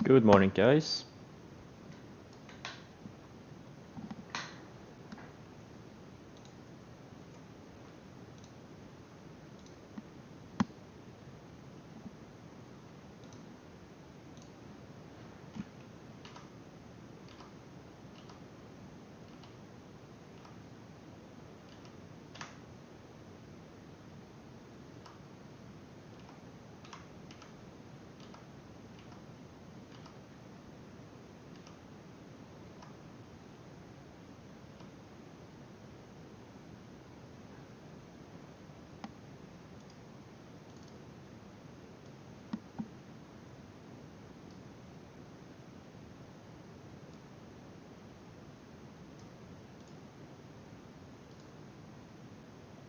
Good morning, guys.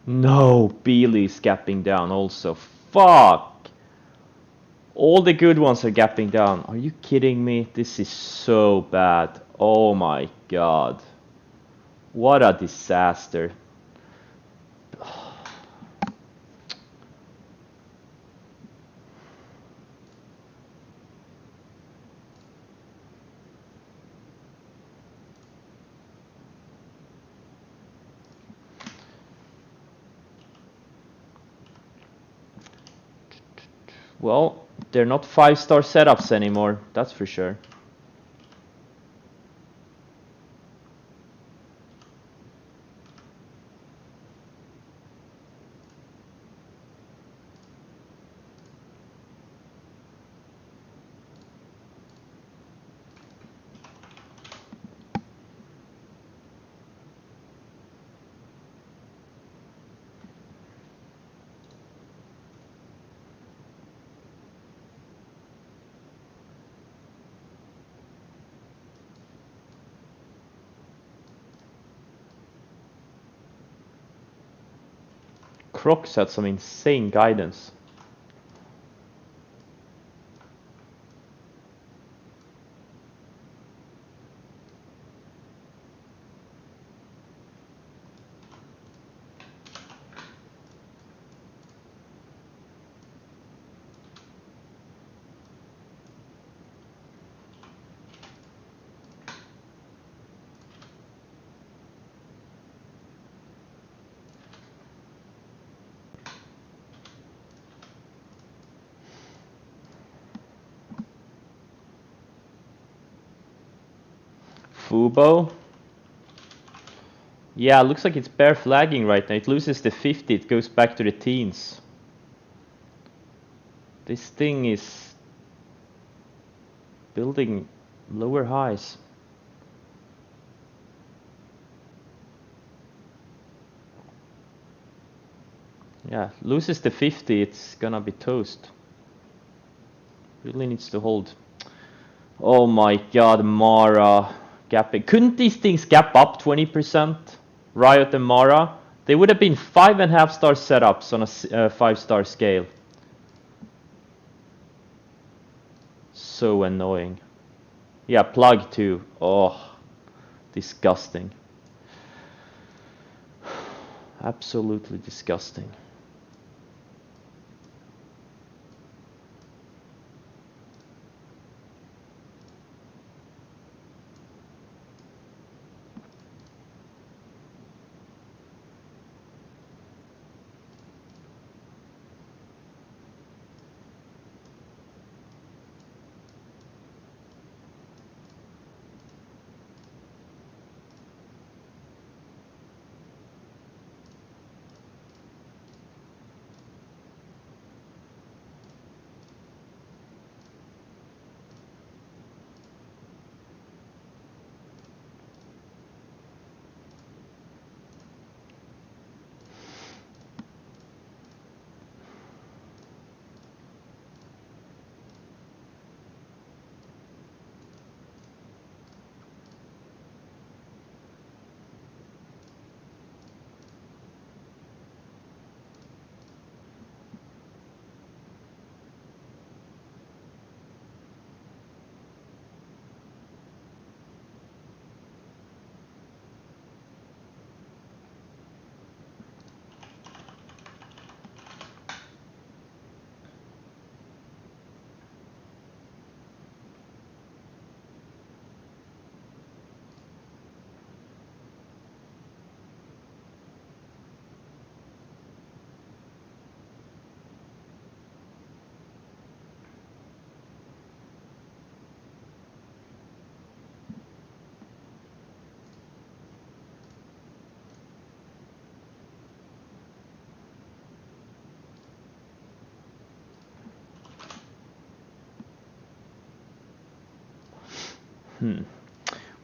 No, Beely's gapping down also. Fuck! All the good ones are gapping down. Are you kidding me? This is so bad. Oh my god. What a disaster. Well, they're not 5-star setups anymore, that's for sure. Crocs had some insane guidance. Fubo. Yeah, looks like it's bear flagging right now. It loses the 50, it goes back to the teens. This thing is building lower highs. Yeah, loses the 50, it's gonna be toast. Really needs to hold. Oh my god, Mara gapping. Couldn't these things gap up 20%? Riot and Mara? They would have been 5.5-star setups on a 5-star scale. So annoying. Yeah, plug too. Oh, disgusting. Absolutely disgusting.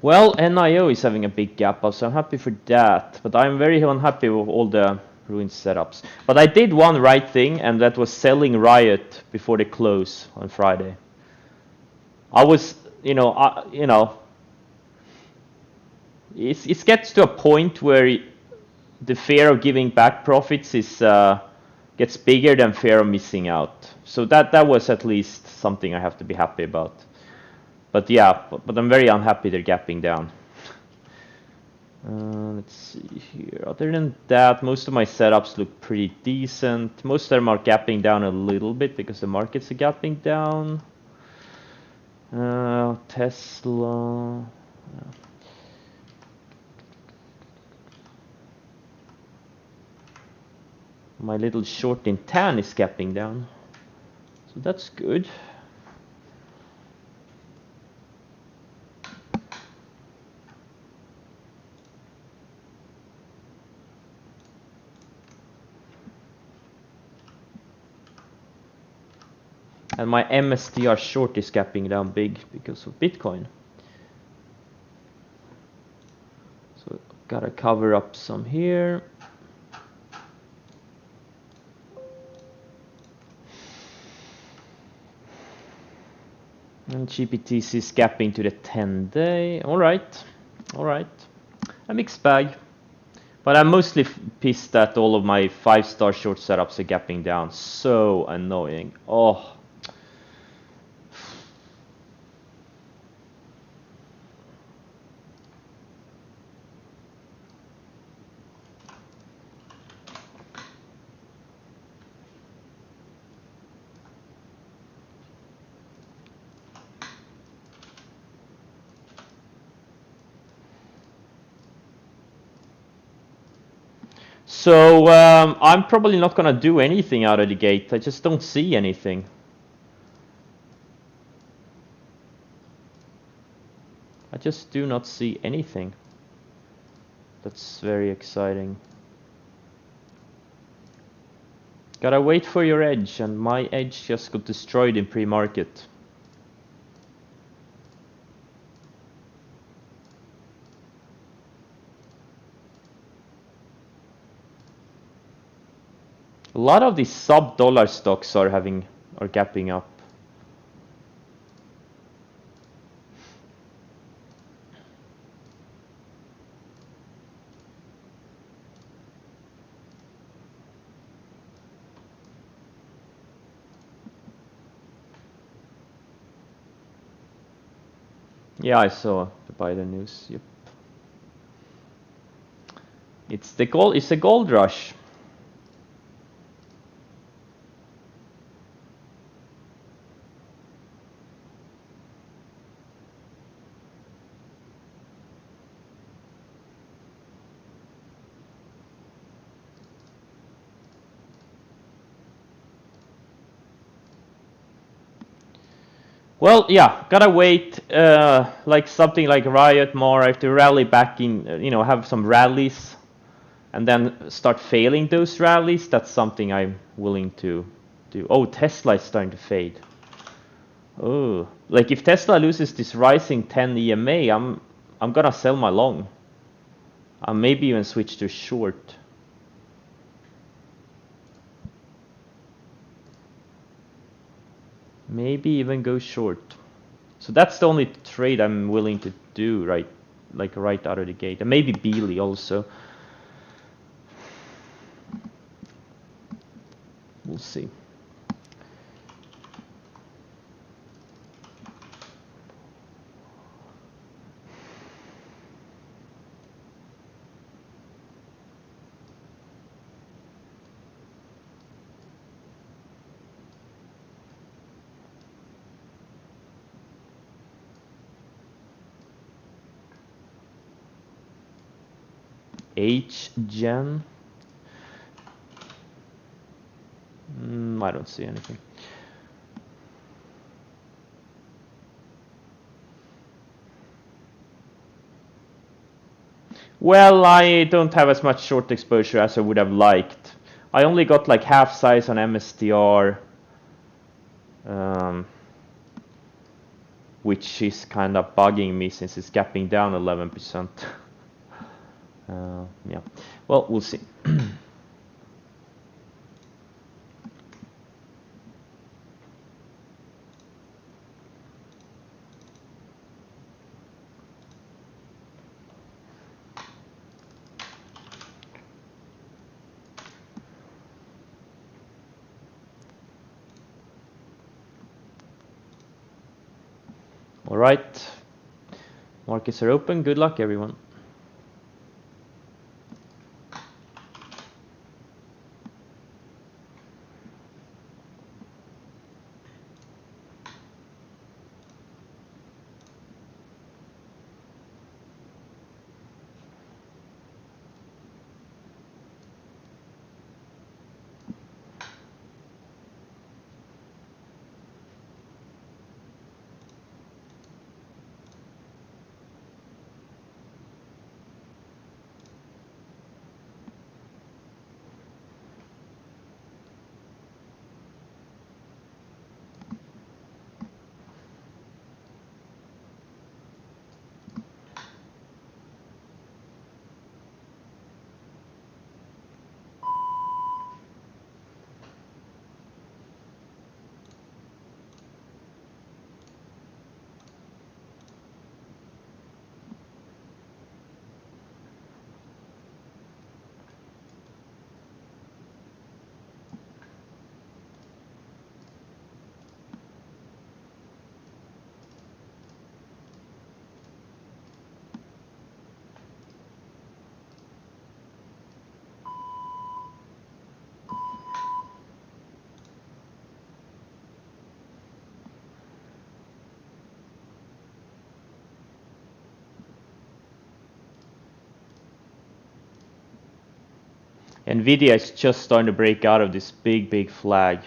Well, NIO is having a big gap up, so I'm happy for that. But I'm very unhappy with all the ruined setups. But I did one right thing, and that was selling Riot before they close on Friday. I was, it gets to a point where the fear of giving back profits is gets bigger than fear of missing out. So that was at least something I have to be happy about. But yeah, but I'm very unhappy they're gapping down. Let's see here. Other than that, most of my setups look pretty decent. Most of them are gapping down a little bit because the markets are gapping down. Tesla. My little short in tan is gapping down. So that's good. And my MSTR short is gapping down big because of Bitcoin. So gotta cover up some here. And GPTC is gapping to the 10-day. All right. A mixed bag. But I'm mostly pissed that all of my 5-star short setups are gapping down. So annoying. Oh. So I'm probably not gonna do anything out of the gate. I just don't see anything. I just do not see anything. That's very exciting. Gotta wait for your edge, and my edge just got destroyed in pre-market. A lot of these sub-dollar stocks are gapping up. Yeah, I saw the Biden news. Yep. It's a gold rush. Well, yeah, gotta wait. Like something like Riot more. I have to rally back in, have some rallies, and then start failing those rallies. That's something I'm willing to do. Oh, Tesla is starting to fade. Oh, like if Tesla loses this rising 10 EMA, I'm gonna sell my long. I'll maybe even switch to short. Maybe even go short. So that's the only trade I'm willing to do right out of the gate. And maybe Beely also. We'll see. H-Gen. I don't see anything. Well, I don't have as much short exposure as I would have liked. I only got like half size on MSTR. which is kind of bugging me since it's gapping down 11%. Yeah, well, we'll see. All right, markets are open. Good luck, everyone. Nvidia is just starting to break out of this big flag.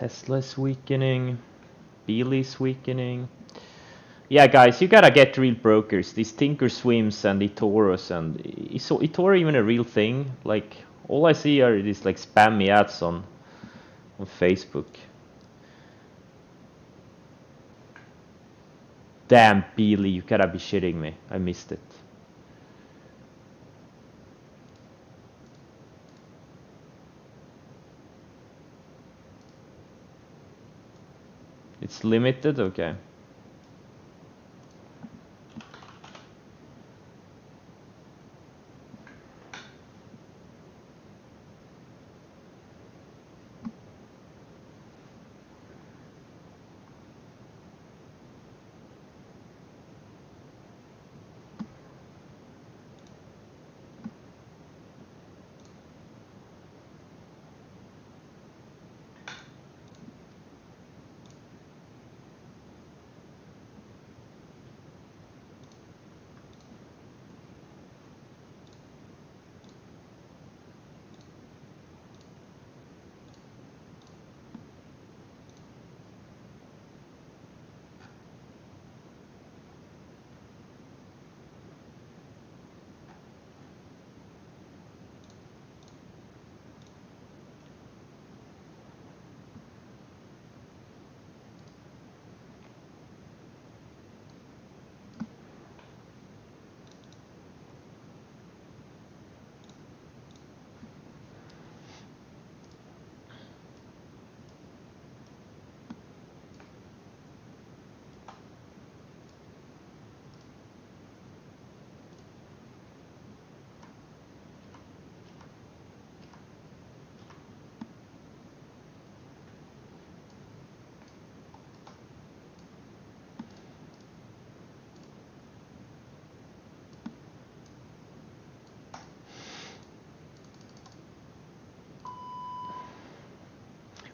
Tesla's weakening. Beely's weakening. Yeah, guys, you gotta get real brokers. These Thinkorswims and eToros, and is eToro even a real thing? Like, all I see are these like spammy ads on Facebook. Damn, Beely, you gotta be shitting me. I missed it. It's limited? Okay.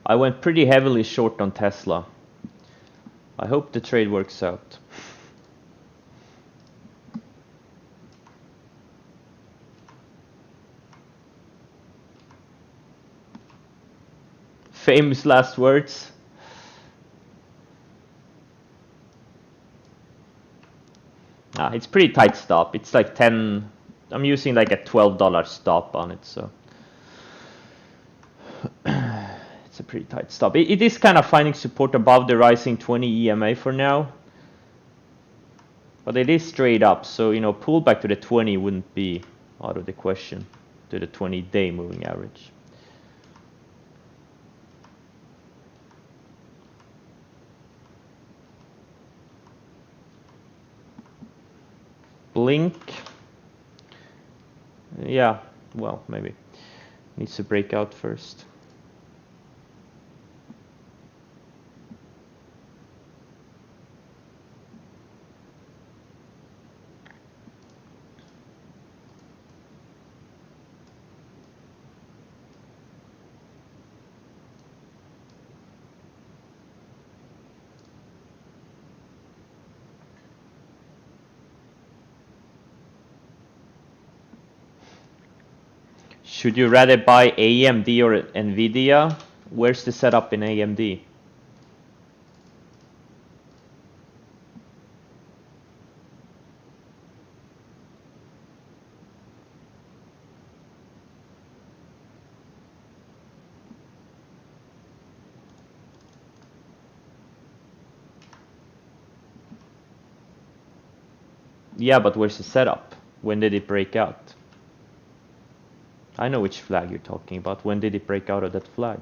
I went pretty heavily short on Tesla. I hope the trade works out. Famous last words. It's pretty tight stop. It's like 10. I'm using like a $12 stop on it, so it's a pretty tight stop. It is kind of finding support above the rising 20 EMA for now, but it is straight up, so you know, pullback to the 20 wouldn't be out of the question, to the 20-day moving average. Blink. Yeah, well, maybe needs to break out first. Should you rather buy AMD or Nvidia? Where's the setup in AMD? Yeah, but where's the setup? When did it break out? I know which flag you're talking about. When did it break out of that flag?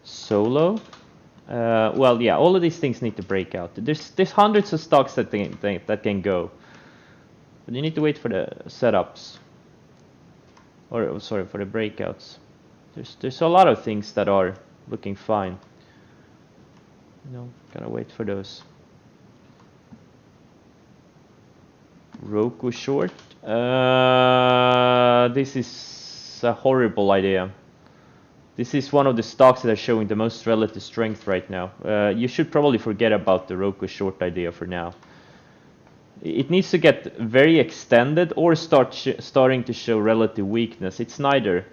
Solo? Well, yeah, all of these things need to break out. There's hundreds of stocks that can go, but you need to wait for the setups, or sorry, for the breakouts. There's a lot of things that are looking fine. You know, gotta wait for those. Roku short. This is a horrible idea. This is one of the stocks that are showing the most relative strength right now. You should probably forget about the Roku short idea for now. It needs to get very extended or starting to show relative weakness. It's neither.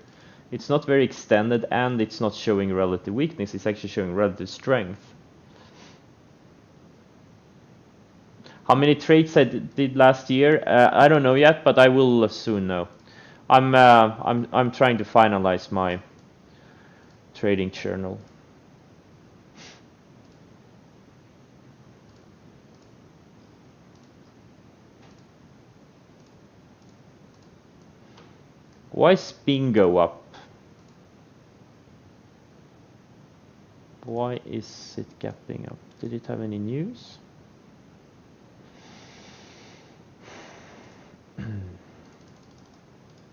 It's not very extended and it's not showing relative weakness. It's actually showing relative strength. How many trades I did last year? I don't know yet, but I will soon know. I'm trying to finalize my trading journal. Why is Bingo up? Why is it gapping up? Did it have any news?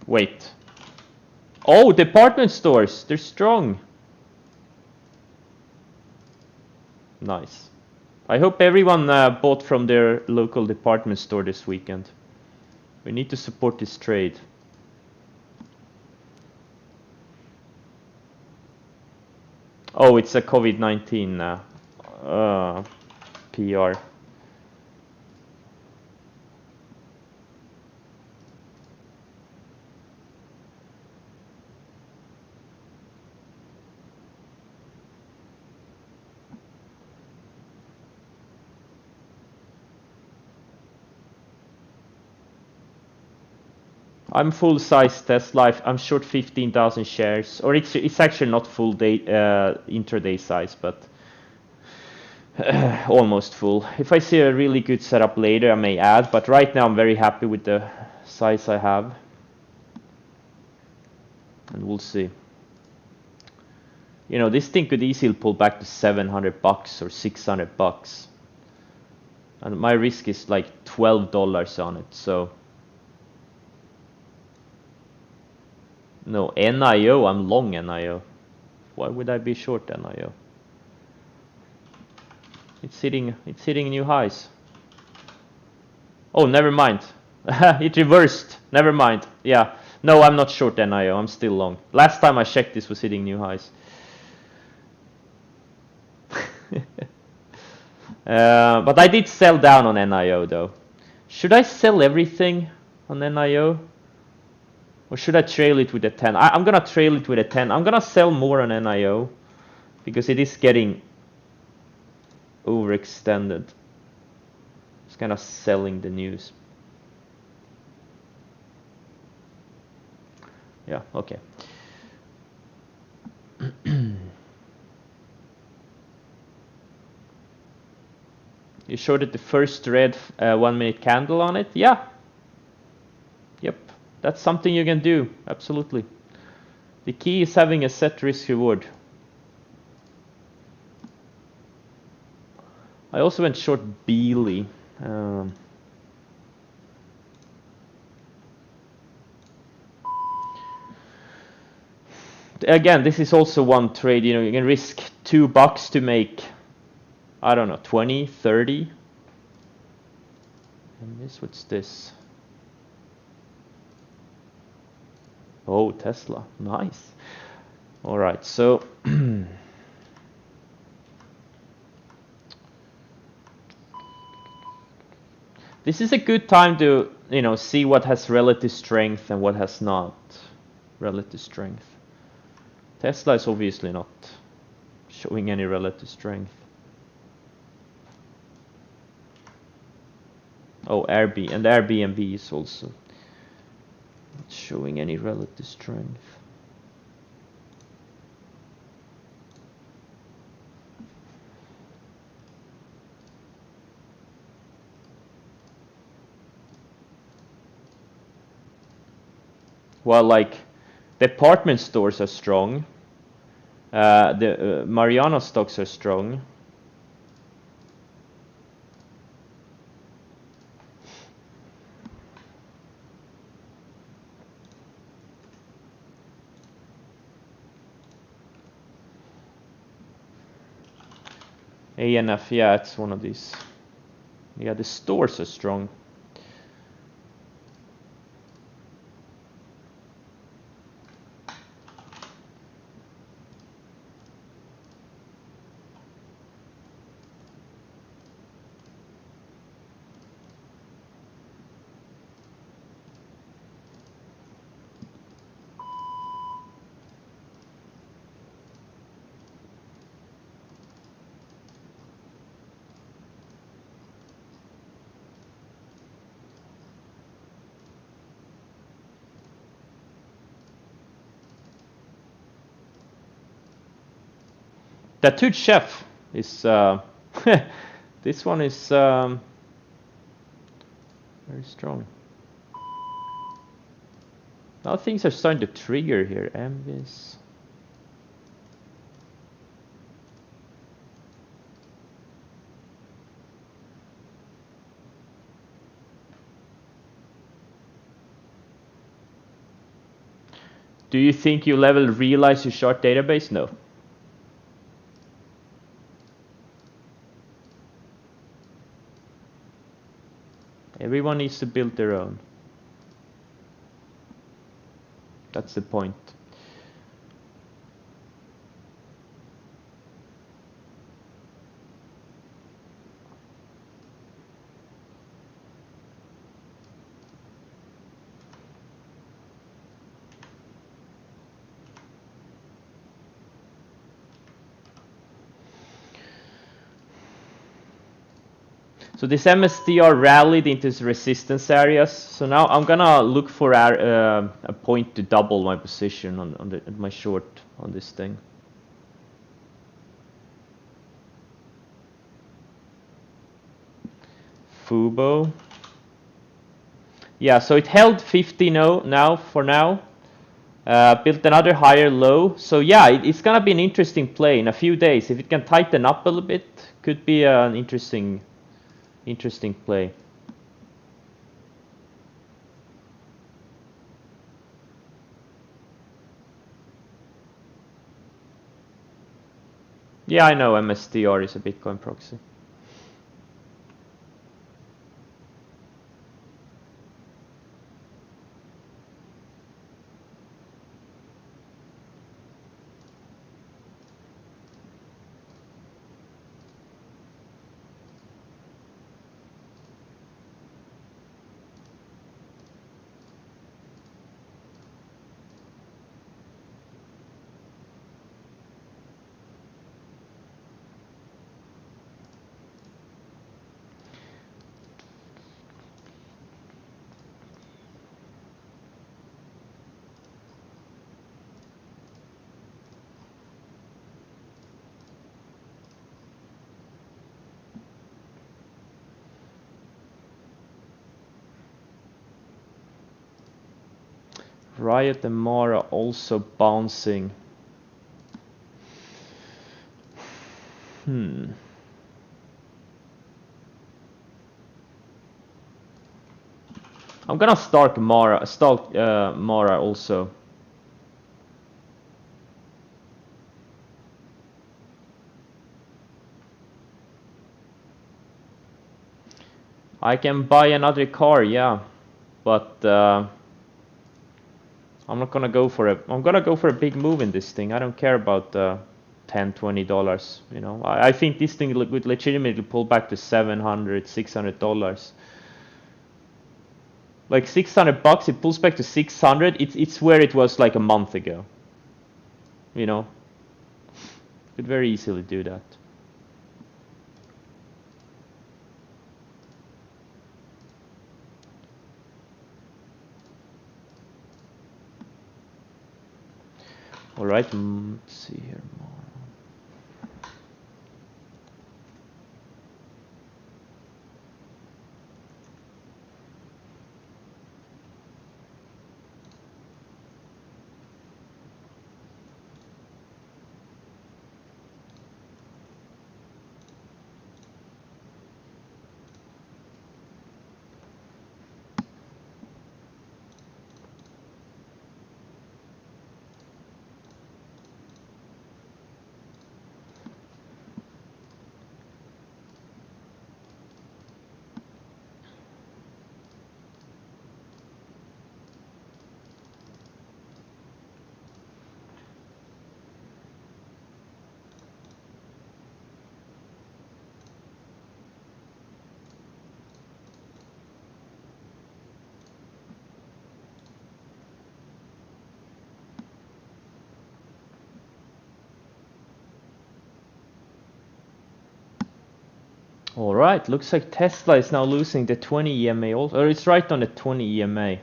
Wait. Oh, department stores. They're strong. Nice. I hope everyone bought from their local department store this weekend. We need to support this trade. Oh, it's a COVID-19 PR. I'm full size Tesla. I'm short 15,000 shares, or it's actually not full day intraday size, but almost full. If I see a really good setup later, I may add, but right now I'm very happy with the size I have, and we'll see. You know, this thing could easily pull back to $700 or $600, and my risk is like $12 on it, so. No, NIO, I'm long NIO. Why would I be short NIO? It's hitting new highs. Oh, never mind. It reversed. Never mind. Yeah. No, I'm not short NIO. I'm still long. Last time I checked, this was hitting new highs. But I did sell down on NIO though. Should I sell everything on NIO? Or should I trail it with a 10? I'm gonna trail it with a 10. I'm gonna sell more on NIO because it is getting overextended. It's kind of selling the news. Yeah, okay. You shorted the first red 1 minute candle on it? Yeah. Yep. That's something you can do. Absolutely. The key is having a set risk reward. I also went short Beely. Again, this is also one trade. You know, you can risk $2 to make, I don't know, 20, 30. And this, what's this? Oh, Tesla. Nice. All right, so this is a good time to, you know, see what has relative strength and what has not relative strength. Tesla is obviously not showing any relative strength. Oh, Airbnb is also not showing any relative strength. Well, like, department stores are strong. The Mariana stocks are strong. ANF, yeah, it's one of these. Yeah, the stores are strong. Tattooed Chef is this one is very strong. Now things are starting to trigger here. Envis. Do you think you'll ever realize your short database? No. Everyone needs to build their own. That's the point. So this MSTR rallied into its resistance areas. So now I'm gonna look for a point to double my position on my short on this thing. Fubo. Yeah, so it held 50 now for now. Built another higher low. So yeah, it's gonna be an interesting play in a few days. If it can tighten up a little bit, could be an interesting play. Yeah, I know MSTR is a Bitcoin proxy. Riot and Mara also bouncing. I'm gonna stalk Mara also. I can buy another car, yeah, but I'm not gonna go for it. I'm gonna go for a big move in this thing. I don't care about $10-20. You know, I think this thing would legitimately pull back to $700-600. Like $600, it pulls back to 600. It's where it was like a month ago. You know, could very easily do that. All right, let's see here more. All right, looks like Tesla is now losing the 20 EMA also, or it's right on the 20 EMA.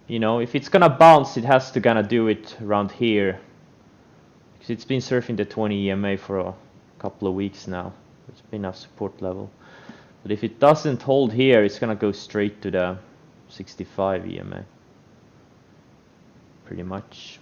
You know, if it's gonna bounce, it has to gonna do it around here. It's been surfing the 20 EMA for a couple of weeks now. It's been a support level. But if it doesn't hold here, it's gonna go straight to the 65 EMA. Pretty much.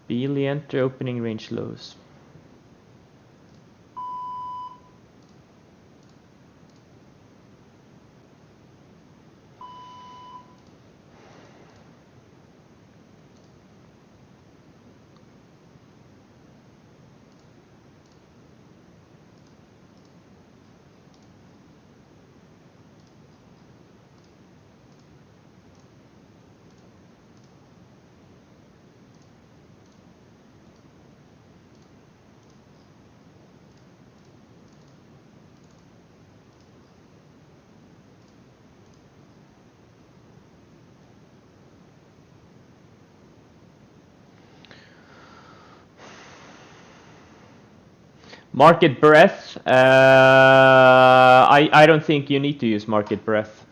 Beely enter opening range lows. Market breadth. I don't think you need to use market breadth.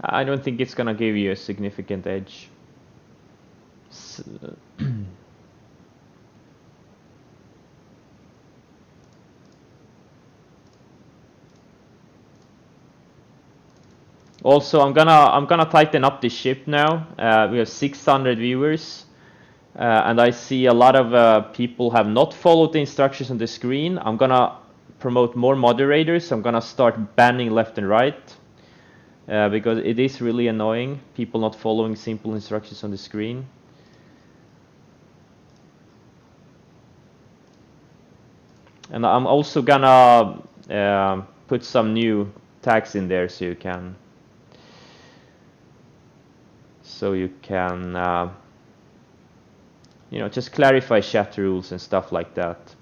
I don't think it's gonna give you a significant edge. Also, I'm gonna tighten up the ship now. We have 600 viewers, and I see a lot of people have not followed the instructions on the screen. I'm gonna promote more moderators. I'm gonna start banning left and right because it is really annoying. People not following simple instructions on the screen. And I'm also gonna put some new tags in there so you can you know, just clarify chat rules and stuff like that.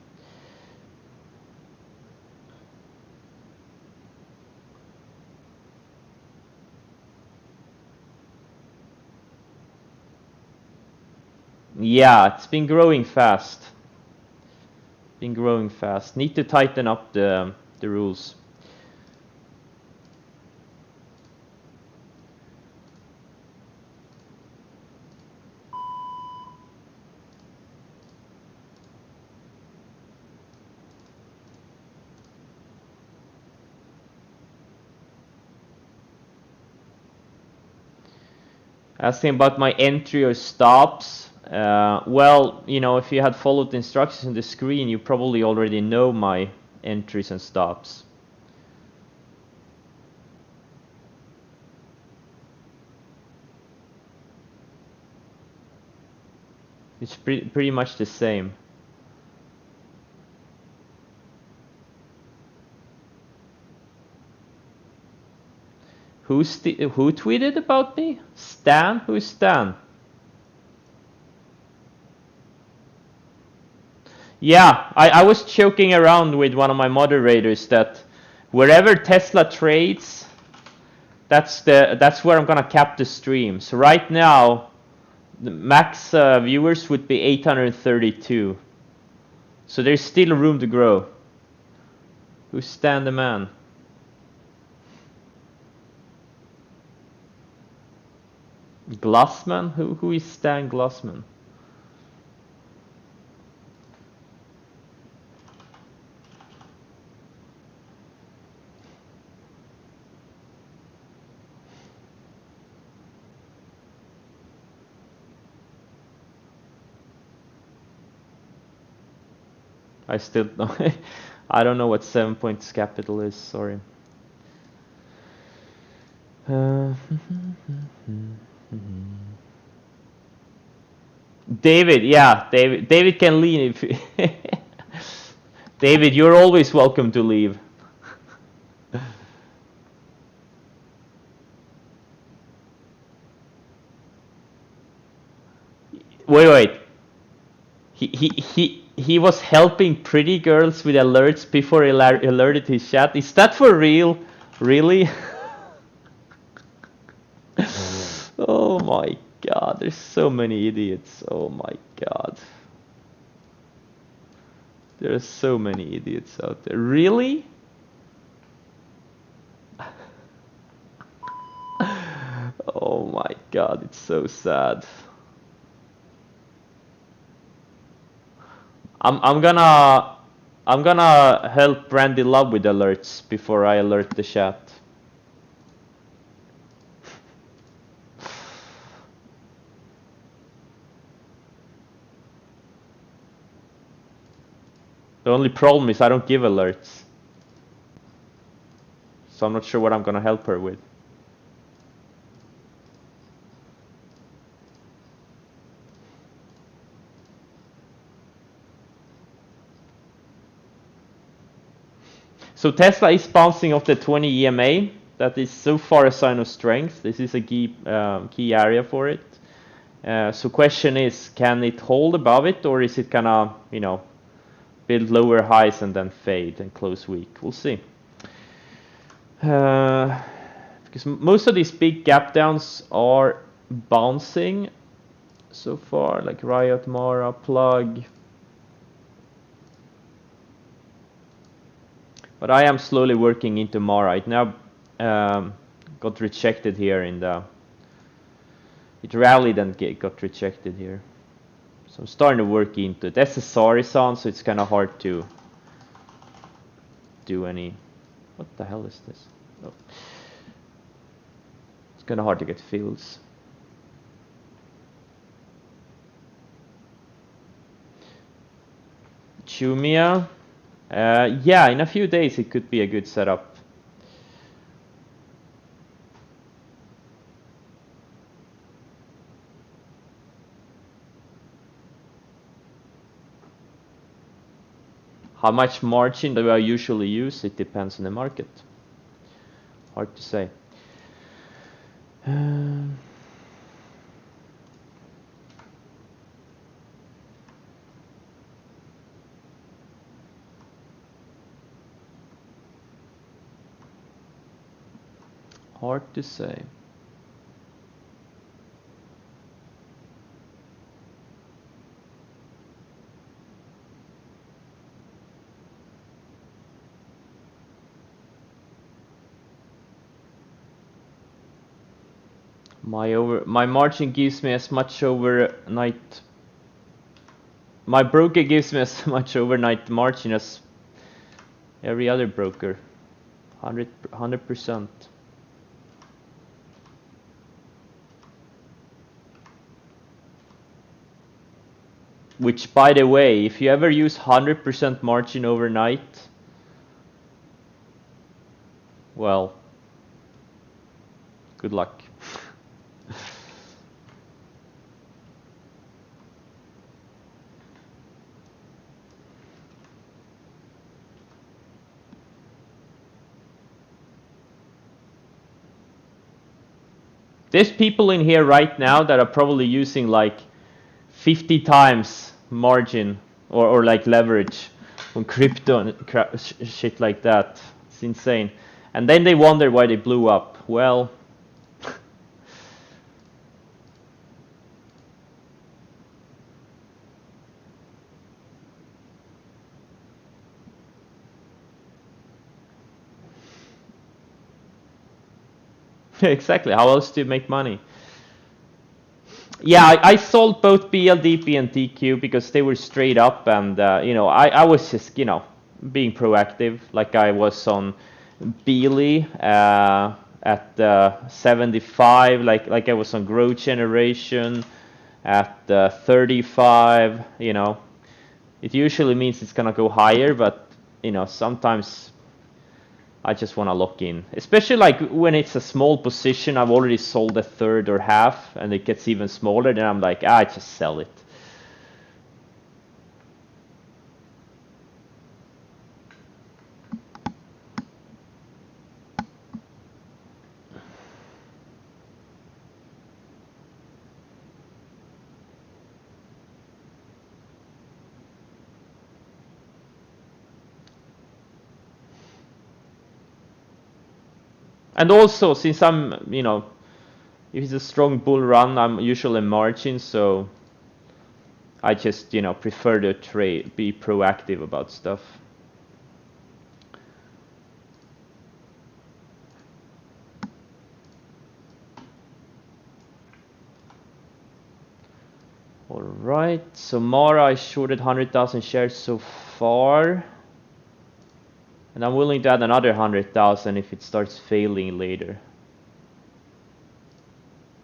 Yeah, it's been growing fast. Been growing fast. Need to tighten up the rules. Asking about my entry or stops. Well, you know, if you had followed the instructions on the screen, you probably already know my entries and stops. It's pretty much the same. Who tweeted about me? Stan? Who's Stan? Yeah, I was joking around with one of my moderators that wherever Tesla trades, that's where I'm gonna cap the stream. So right now, the max viewers would be 832. So there's still room to grow. Who's Stan the man? Glassman? Who is Stan Glassman? I still don't. I don't know what 7 Points Capital is. Sorry. David, yeah, David can leave. David, you're always welcome to leave. Wait. He was helping pretty girls with alerts before he alerted his chat. Is that for real? Really? Oh my god, there's so many idiots. Oh my god. There's so many idiots out there. Really? Oh my god, it's so sad. I'm gonna help Brandy Love with alerts before I alert the chat. The only problem is I don't give alerts. So I'm not sure what I'm gonna help her with. So Tesla is bouncing off the 20 EMA. That is so far a sign of strength. This is a key area for it. So question is, can it hold above it, or is it gonna, build lower highs and then fade and close weak? We'll see. Because most of these big gap downs are bouncing so far, like Riot, Mara, Plug. But I am slowly working into Mara. It now got rejected here in the... It rallied and got rejected here. So I'm starting to work into it. SSR is on, so it's kind of hard to do any... What the hell is this? Oh. It's kind of hard to get fills. Jumia. Yeah, in a few days it could be a good setup. How much margin do I usually use? It depends on the market. Hard to say. Hard to say. My margin gives me as much overnight. My broker gives me as much overnight margin as every other broker. 100%. Which, by the way, if you ever use 100% margin overnight, well, good luck. There's people in here right now that are probably using like 50 times margin or like leverage on crypto and shit like that. It's insane. And then they wonder why they blew up. Well, exactly. How else do you make money? Yeah, I sold both BLDP and TQ because they were straight up, and I was just being proactive, like I was on Beely at 75, like I was on Growth Generation at 35. It usually means it's gonna go higher, but sometimes I just want to lock in, especially like when it's a small position. I've already sold a third or half, and it gets even smaller. Then I'm like, I just sell it. And also, since if it's a strong bull run, I'm usually margin, so I just prefer to trade, be proactive about stuff. All right, so Mara, I shorted 100,000 shares so far, and I'm willing to add another 100,000 if it starts failing later,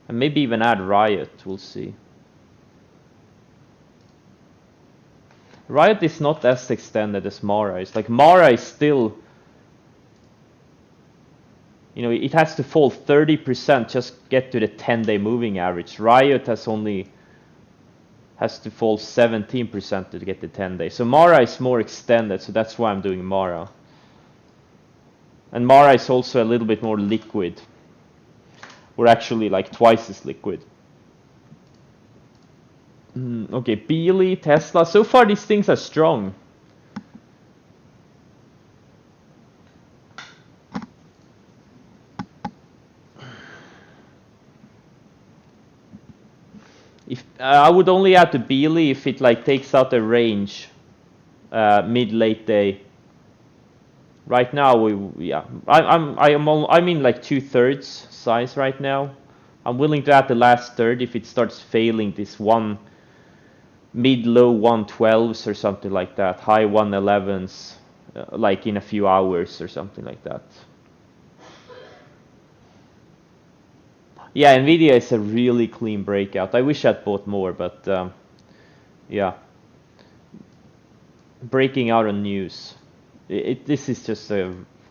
and maybe even add Riot. We'll see. Riot is not as extended as Mara is. Like Mara is still, it has to fall 30% just get to the 10-day moving average. Riot has to fall 17% to get the 10-day. So Mara is more extended, so that's why I'm doing Mara. And Mara is also a little bit more liquid. We're actually like twice as liquid. Okay, Beely, Tesla. So far these things are strong. If I would only add to Beely if it like takes out the range mid-late day. Right now I'm in like 2/3 size right now. I'm willing to add the last third if it starts failing this one mid-low 112s or something like that, high 111s, like in a few hours or something like that. Yeah, Nvidia is a really clean breakout. I wish I'd bought more, but yeah, breaking out on news. This is just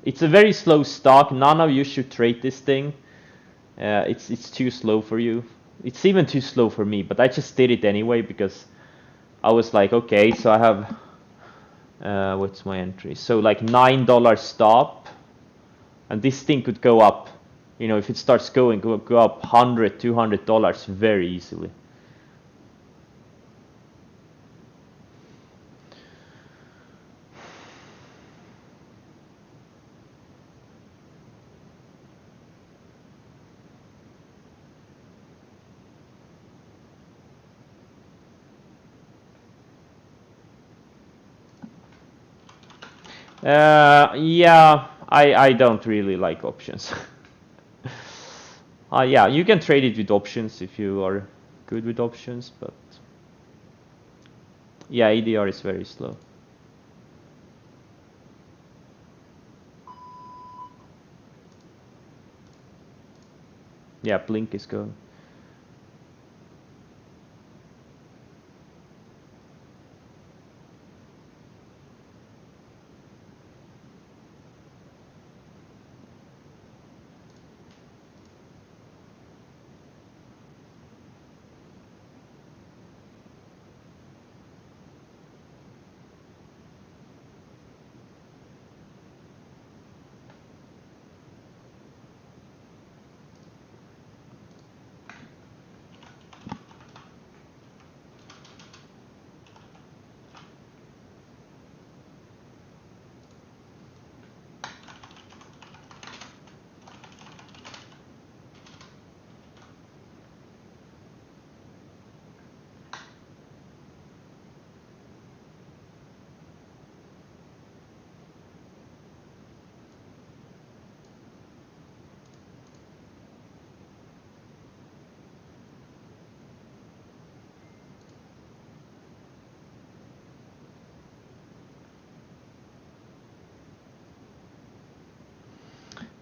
it's a very slow stock. None of you should trade this thing. It's too slow for you. It's even too slow for me, but I just did it anyway because I was like, okay, so I have what's my entry? So like $9 stop, and this thing could go up. If it starts going, go up $100, $200 very easily. Yeah, I don't really like options. Yeah, you can trade it with options if you are good with options, but yeah, ADR is very slow. Yeah, Blink is going.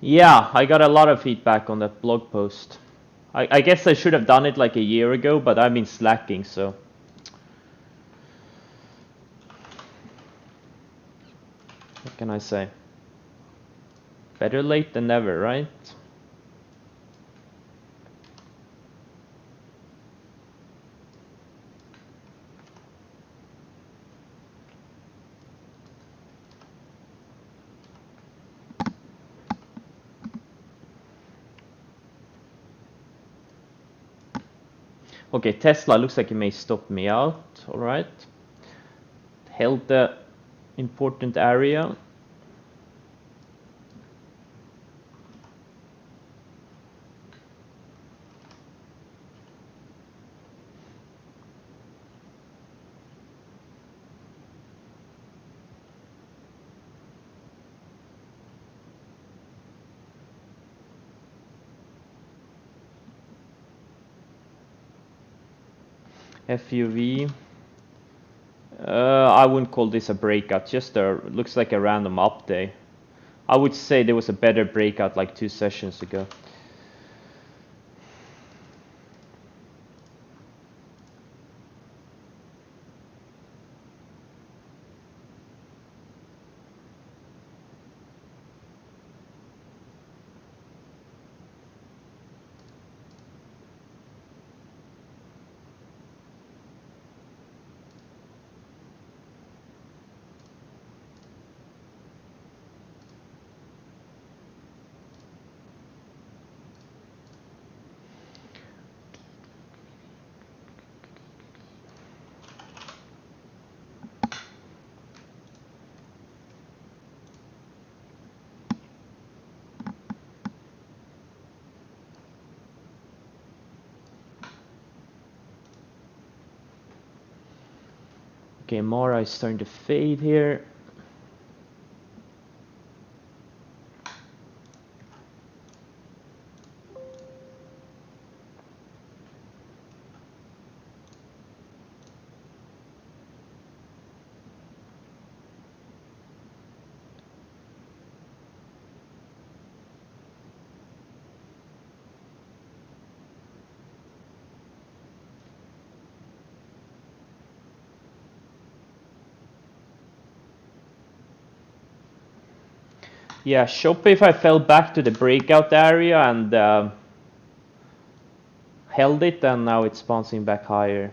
Yeah, I got a lot of feedback on that blog post. I guess I should have done it like a year ago, but I've been slacking, so. What can I say? Better late than never, right? Okay, Tesla looks like it may stop me out. All right. Held the important area. FUV. I wouldn't call this a breakout, just looks like a random up day. I would say there was a better breakout like 2 sessions ago. Okay, Mara is starting to fade here. Yeah, Shopify fell back to the breakout area and held it, and now it's bouncing back higher.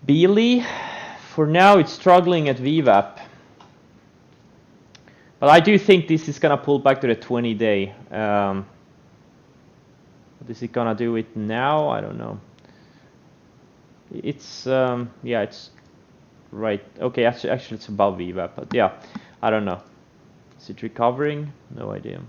Beely, for now it's struggling at VWAP. But I do think this is gonna pull back to the 20-day. Is it gonna do it now? I don't know. It's yeah, it's right. Okay, actually it's above VWAP, but yeah, I don't know. Is it recovering? No idea.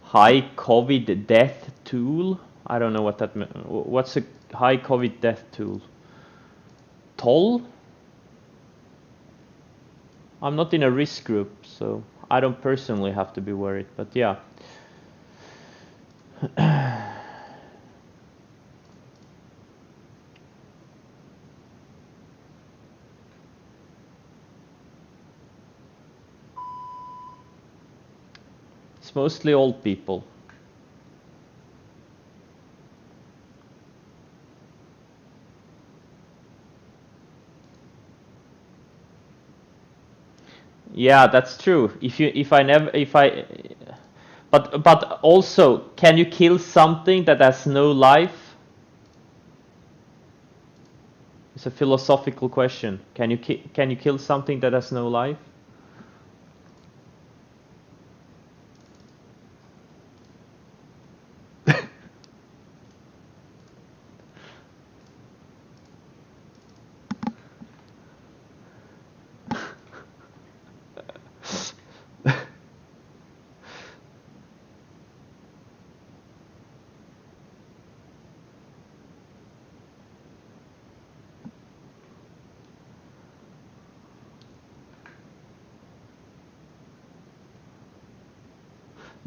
High COVID death tool? I don't know what that means. What's a high COVID death tool? Toll? I'm not in a risk group, so I don't personally have to be worried, but yeah. It's mostly old people. Yeah, that's true. But also, can you kill something that has no life? It's a philosophical question. Can you kill something that has no life?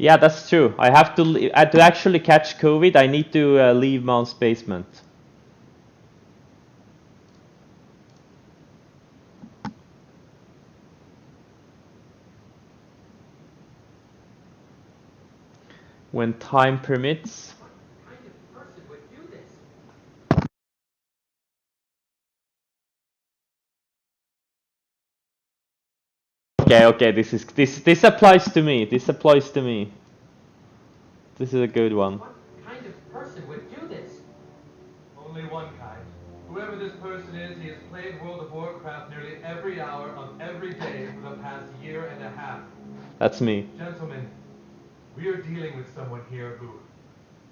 Yeah, that's true. I have to actually catch COVID. I need to leave Mount's basement. When time permits. What kind of person would do this? Okay, this applies to me. This applies to me. This is a good one. What kind of person would do this? Only one kind. Whoever this person is, he has played World of Warcraft nearly every hour of every day for the past year and a half. That's me. Gentlemen, we are dealing with someone here who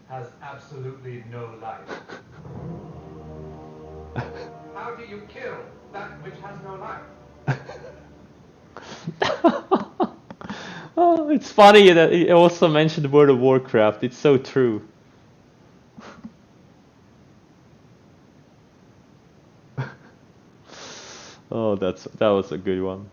has absolutely no life. How do you kill that which has no life? Oh, it's funny that he also mentioned World of Warcraft. It's so true. Oh, that was a good one.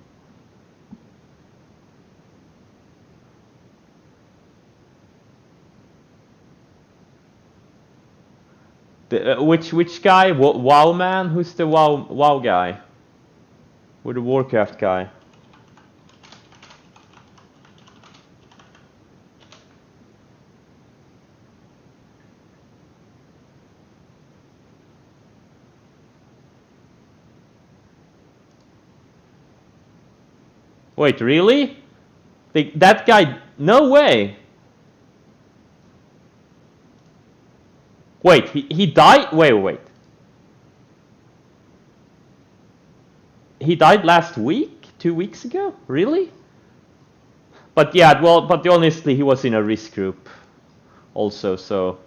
Which guy? WoW man? Who's the WoW guy? Or the Warcraft guy? Wait, really? That guy? No way. Wait, he died? Wait. He died last week? 2 weeks ago? Really? But yeah, well, but honestly, he was in a risk group also, so.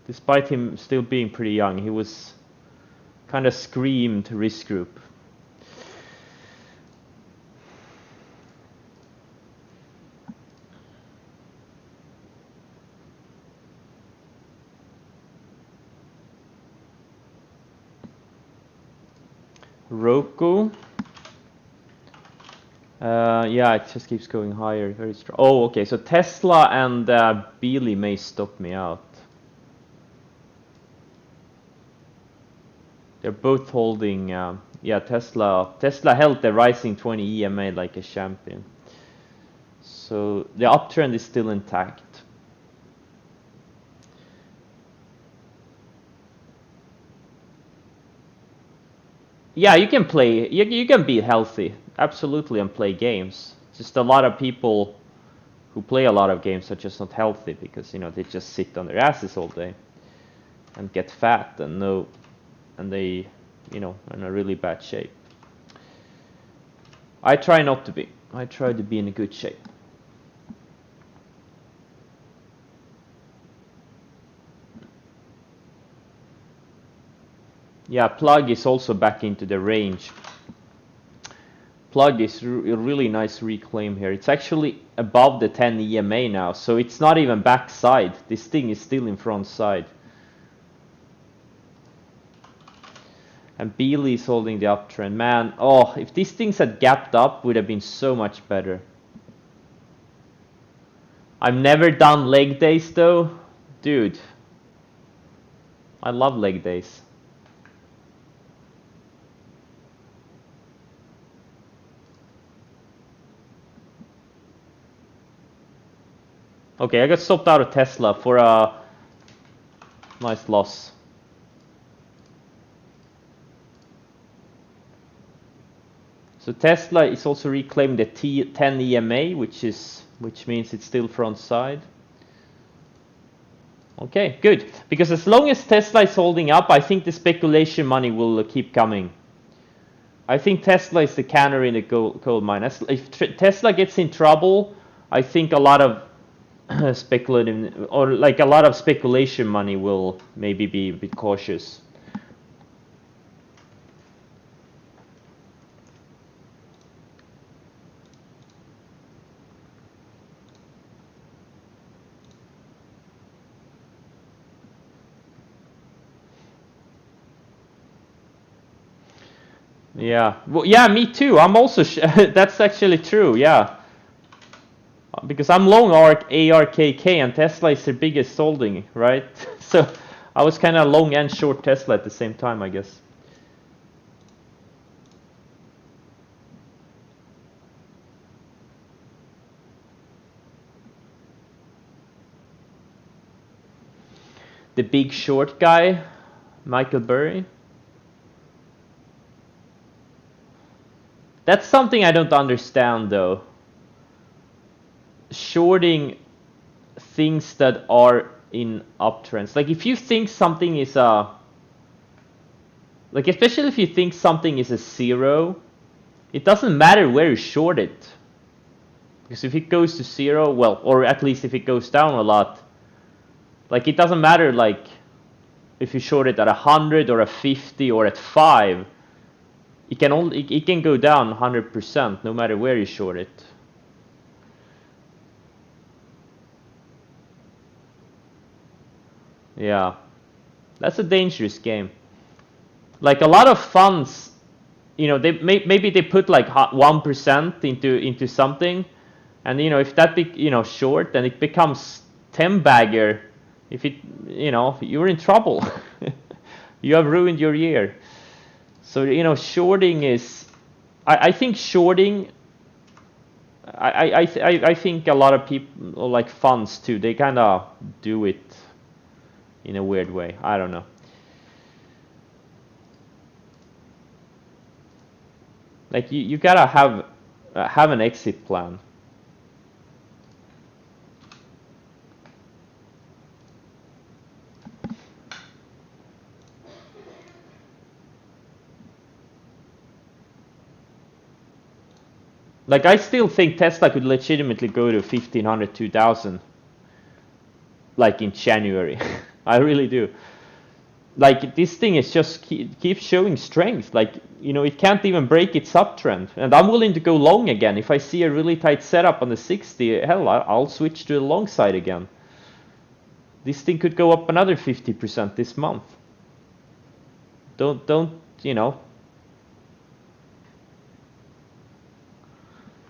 Despite him still being pretty young, he was kind of screamed risk group. Roku. Yeah, it just keeps going higher, very strong. Oh, okay, so Tesla and Beely may stop me out. They're both holding, yeah, Tesla held the rising 20 EMA like a champion. So the uptrend is still intact. Yeah, you can play, you can be healthy, absolutely, and play games. Just a lot of people who play a lot of games are just not healthy because, you know, they just sit on their asses all day and get fat and they, you know, are in a really bad shape. I try not to be. I try to be in a good shape. Yeah, plug is also back into the range. plug is a really nice reclaim here. It's actually above the 10 EMA now, so it's not even backside. This thing is still in front side. And Beely is holding the uptrend. Man, oh, if these things had gapped up, would have been so much better. I've never done leg days though. Dude, I love leg days. Okay, I got stopped out of Tesla for a nice loss. So Tesla is also reclaiming the 10 EMA, which means it's still front side. Okay, good. Because as long as Tesla is holding up, I think the speculation money will keep coming. I think Tesla is the canary in the coal mine. If Tesla gets in trouble, I think a lot of speculative or like a lot of speculation money will maybe be a bit cautious. Yeah, well, yeah, me too. I'm also that's actually true. Yeah, because I'm long ARKK and Tesla is the biggest holding, right? So I was kind of long and short Tesla at the same time, I guess. The big short guy, Michael Burry. That's something I don't understand though. Shorting things that are in uptrends. Like if you think something is like especially if you think something is a zero, it doesn't matter where you short it. Because if it goes to zero, well, or at least if it goes down a lot, like it doesn't matter like if you short it at 100 or at 50 or at 5, it can go down 100% no matter where you short it. Yeah, that's a dangerous game. Like a lot of funds, you know, maybe they put like 1% into something, and you know if that short, then it becomes 10 bagger. If it, you know, you're in trouble. You have ruined your year. So you know, shorting is, I think shorting. I think a lot of people like funds too. They kind of do it in a weird way. I don't know. Like you gotta have an exit plan. Like I still think Tesla could legitimately go to 1500, 2000 like in January. I really do. Like this thing is just keeps showing strength. Like, you know, it can't even break its uptrend. And I'm willing to go long again. If I see a really tight setup on the 60, hell, I'll switch to the long side again. This thing could go up another 50% this month. Don't, you know,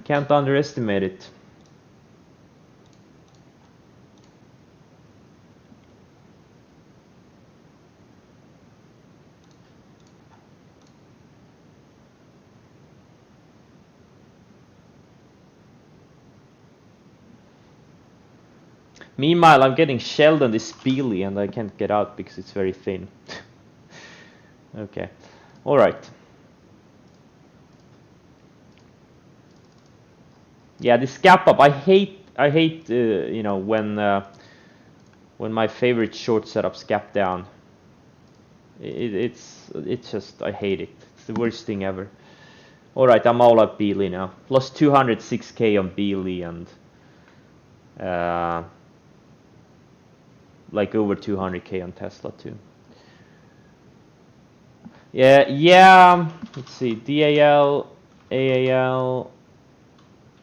can't underestimate it. Meanwhile, I'm getting shelled on this Speely and I can't get out because it's very thin. Okay, all right. Yeah, this gap up. I hate you know, when my favorite short setups gap down. It's just, I hate it. It's the worst thing ever. All right, I'm all up Beely now. Plus 206k on Beely and like over 200k on Tesla too. Yeah. Let's see, DAL AAL,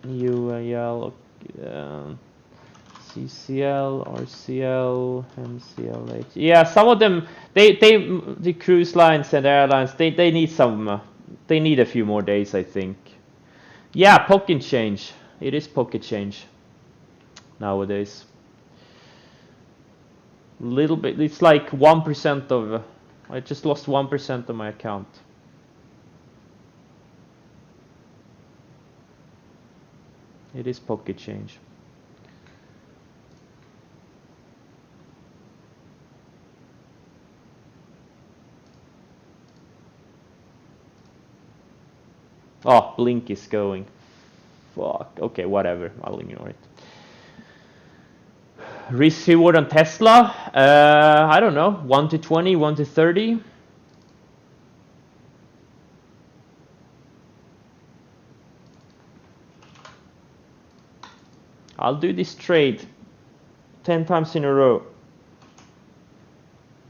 UAL, CCL, RCL, MCLH. Yeah, some of them, the cruise lines and airlines, they need some, they need a few more days, I think. Yeah, pocket change. It is pocket change nowadays. Little bit. It's like 1% of. I just lost 1% of my account. It is pocket change. Oh, blink is going. Fuck. Okay, whatever. I'll ignore it. Risk reward on Tesla? I don't know. 1 to 20, 1 to 30. I'll do this trade 10 times in a row.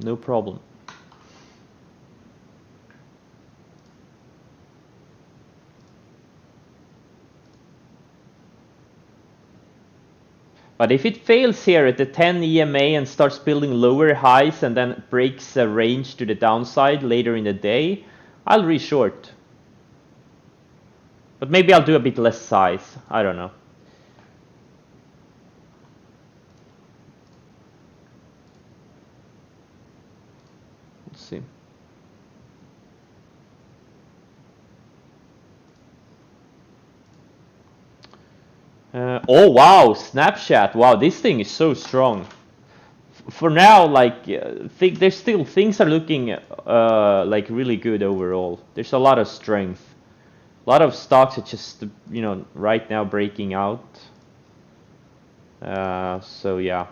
No problem. But if it fails here at the 10 EMA and starts building lower highs and then breaks a range to the downside later in the day, I'll reshort. But maybe I'll do a bit less size. I don't know. Let's see. Oh wow, Snapchat. Wow, this thing is so strong. For now, like, there's still things are looking like really good overall. There's a lot of strength. A lot of stocks are just, you know, right now breaking out. So yeah.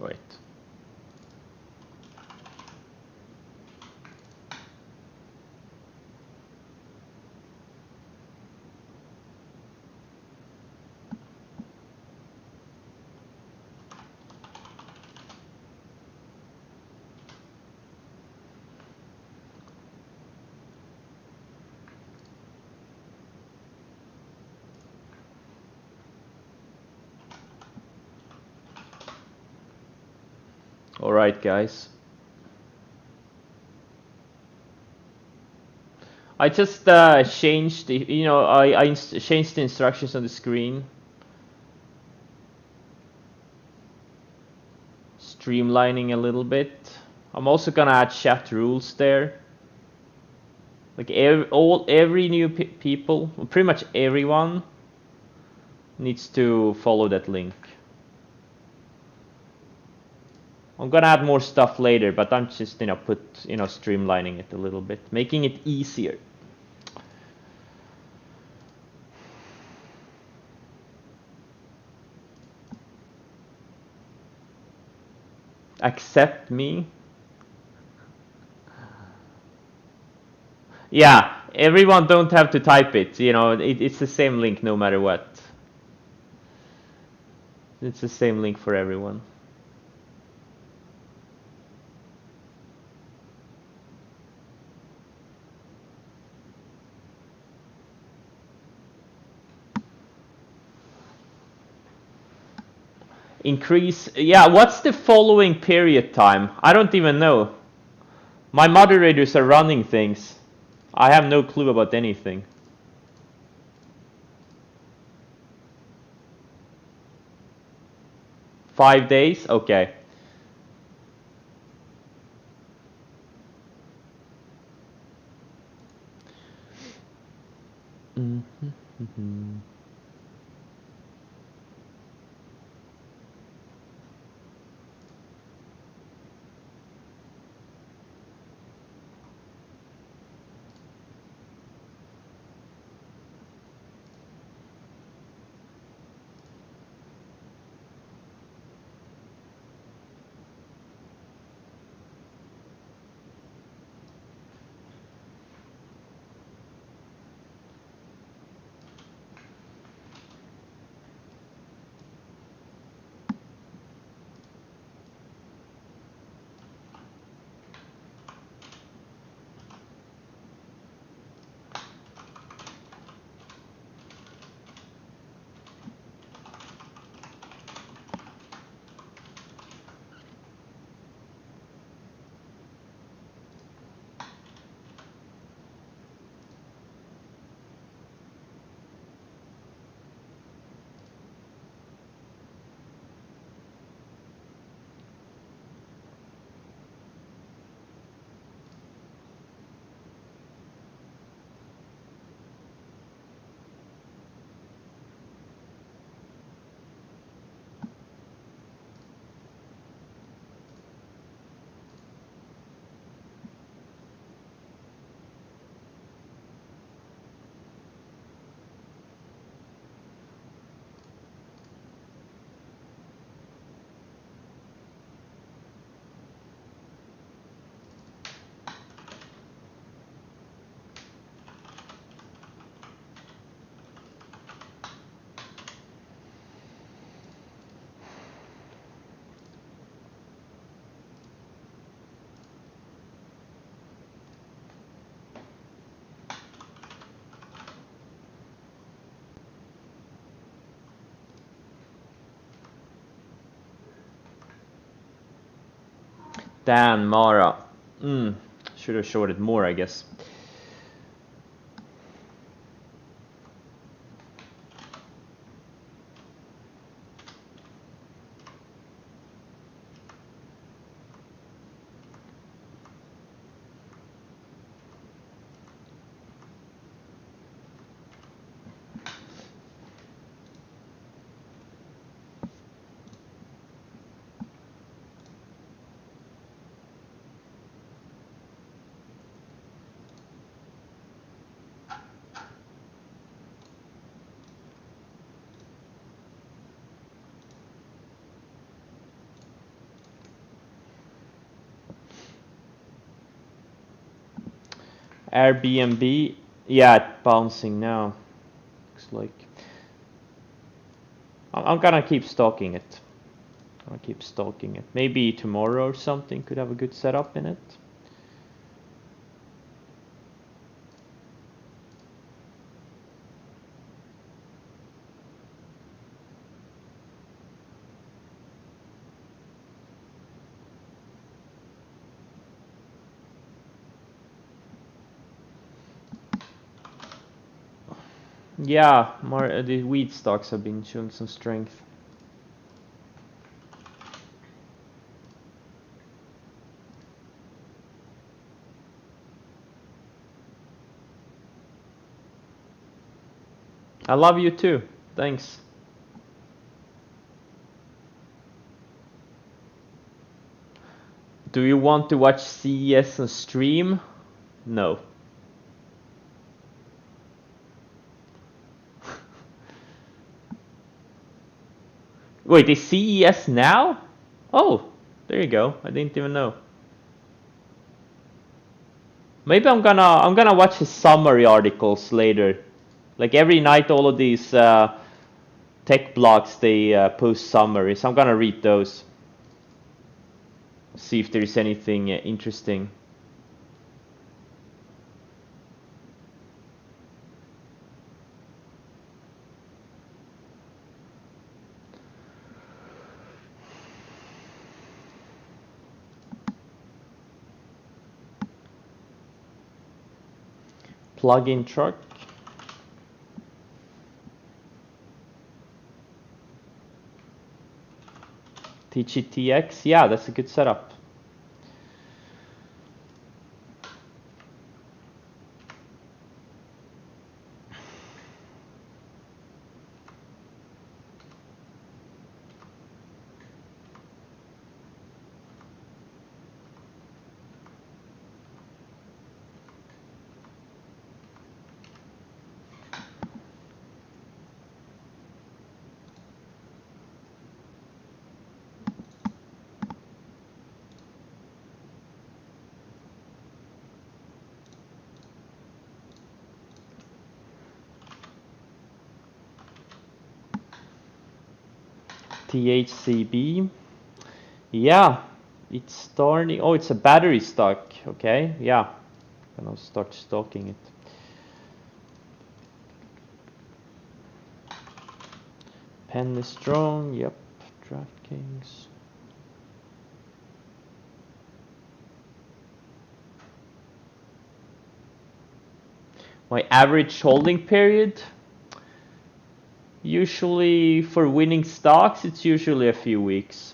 Wait. All right, guys. I just changed the, I changed the instructions on the screen. Streamlining a little bit. I'm also gonna add chat rules there. Like every new people, pretty much everyone needs to follow that link. I'm gonna add more stuff later, but I'm just streamlining it a little bit, making it easier. Accept me. Yeah, everyone don't have to type it. It's the same link no matter what. It's the same link for everyone. Increase, yeah, what's the following period time? I don't even know. My moderators are running things. I have no clue about anything. Five days? Okay. Damn, Mara. Should have showed it more, I guess. Airbnb, yeah, it's bouncing now. Looks like I'm gonna keep stalking it. I'll keep stalking it. Maybe tomorrow or something could have a good setup in it. Yeah, the wheat stocks have been showing some strength. I love you too. Thanks. Do you want to watch CES on stream? No. Wait, is CES now? Oh, there you go. I didn't even know. Maybe I'm gonna watch his summary articles later. Like every night, all of these tech blogs they post summaries. I'm gonna read those. See if there's anything interesting. Plug-in truck. TGTX, yeah, that's a good setup. THCB. Yeah, it's starting. Oh, it's a battery stock. Okay, yeah. And I'll start stalking it. Penny Strong. Yep. DraftKings. My average holding period. Usually for winning stocks, it's usually a few weeks.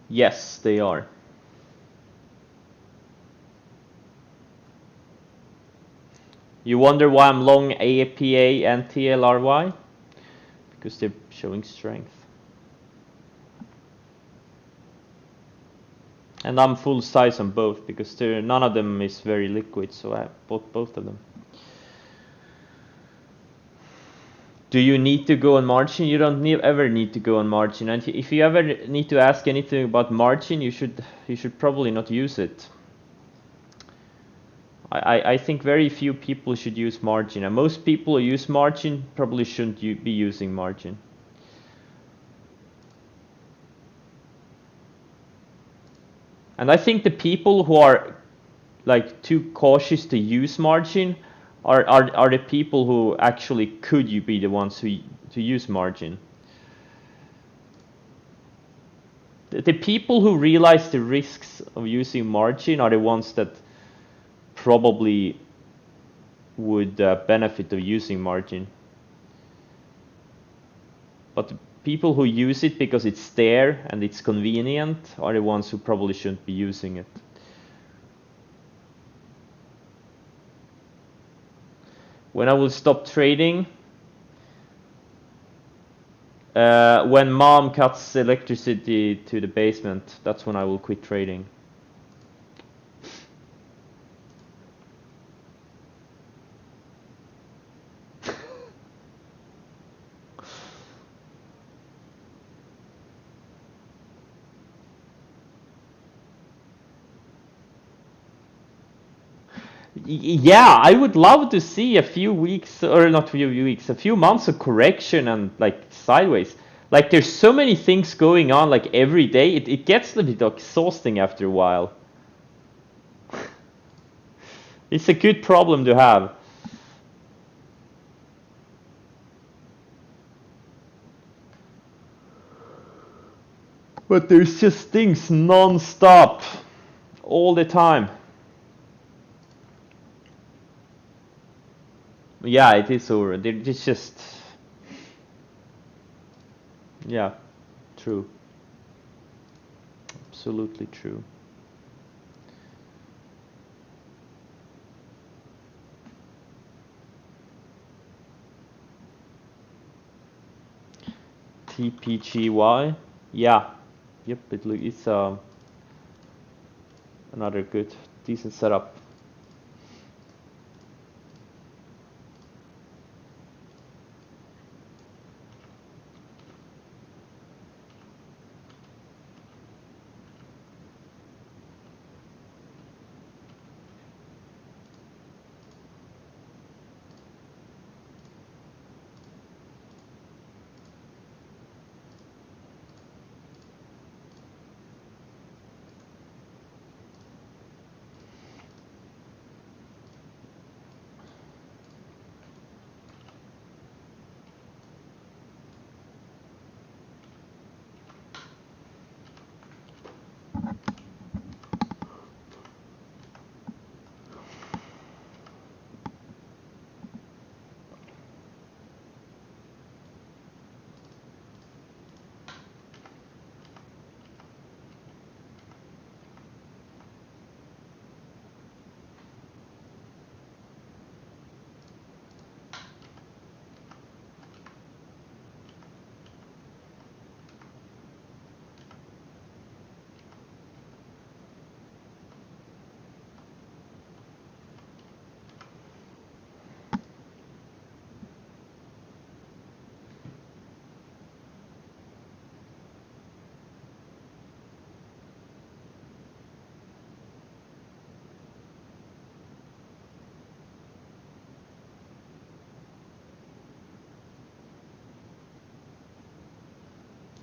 Yes, they are. You wonder why I'm long APA and TLRY? Because they're showing strength. And I'm full size on both because none of them is very liquid, so I bought both of them. Do you need to go on margin? You don't ever need to go on margin, and if you ever need to ask anything about margin, you should probably not use it. I think very few people should use margin, and most people who use margin probably shouldn't be using margin. And I think the people who are like too cautious to use margin are the people who actually could you be the ones who to use margin. The people who realize the risks of using margin are the ones that probably would benefit of using margin. But the people who use it because it's there and it's convenient are the ones who probably shouldn't be using it. When I will stop trading? When mom cuts electricity to the basement, that's when I will quit trading. Yeah, I would love to see a few weeks, or not few weeks, a few months of correction and like sideways. Like there's so many things going on like every day. It gets a bit exhausting after a while. It's a good problem to have. But there's just things non-stop all the time. Yeah, it is over. It's just, yeah, true. Absolutely true. TPGY. Yeah. Yep, it's another good decent setup.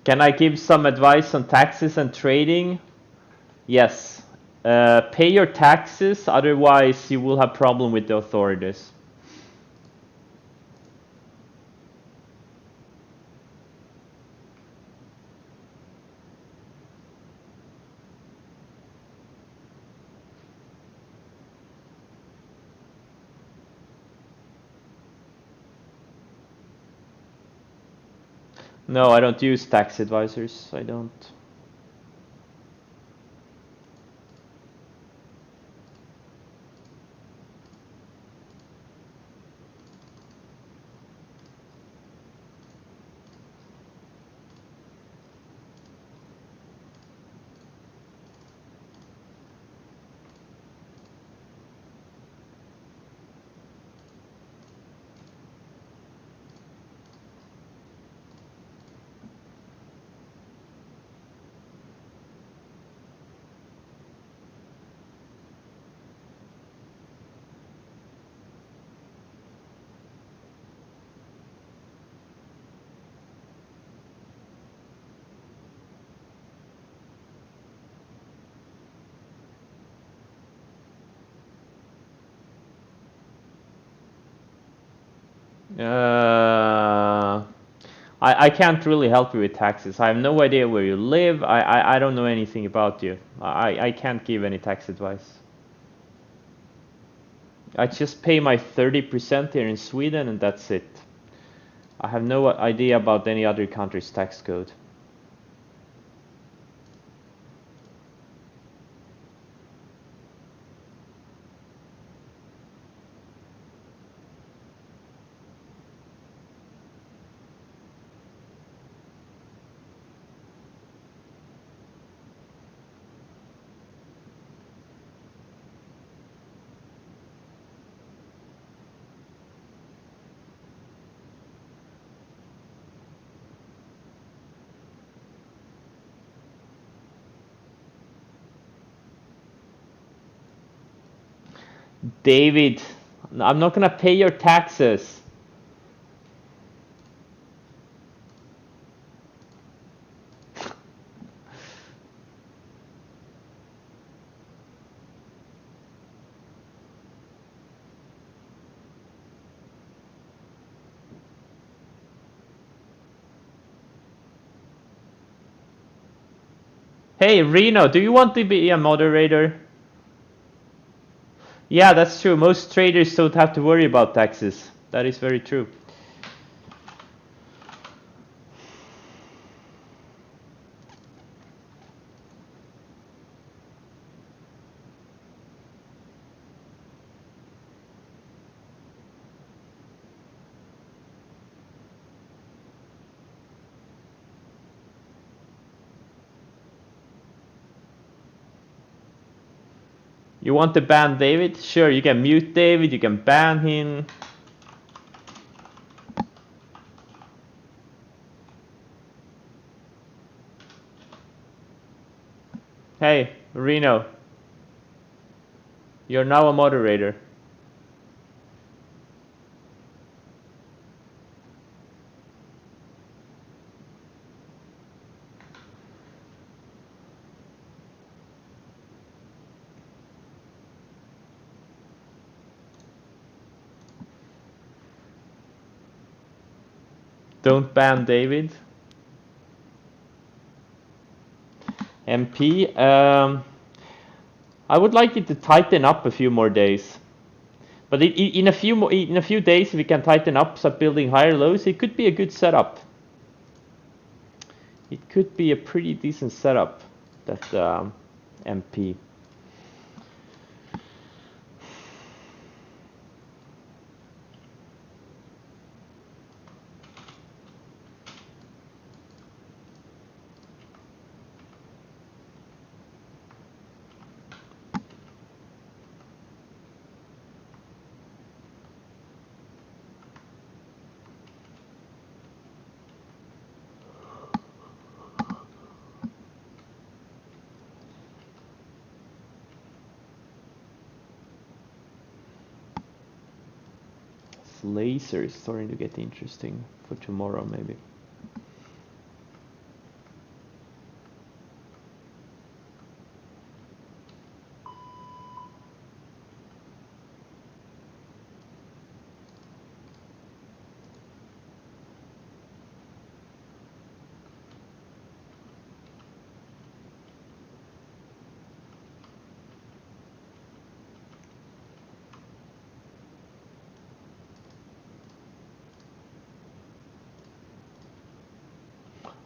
Can I give some advice on taxes and trading? Yes. Pay your taxes, otherwise you will have problem with the authorities. No, I don't use tax advisors. I don't. Uh, I can't really help you with taxes. I have no idea where you live. I don't know anything about you. I can't give any tax advice. I just pay my 30% here in Sweden and that's it. I have no idea about any other country's tax code. David, I'm not gonna pay your taxes. Hey Reno, do you want to be a moderator? Yeah, that's true. Most traders don't have to worry about taxes. That is very true. You want to ban David? Sure, you can mute David, you can ban him. Hey, Reno. You're now a moderator. Don't ban David. MP, I would like it to tighten up a few more days. But in a few days, if we can tighten up, start building higher lows, it could be a good setup. It could be a pretty decent setup, that MP. Laser is starting to get interesting for tomorrow, maybe.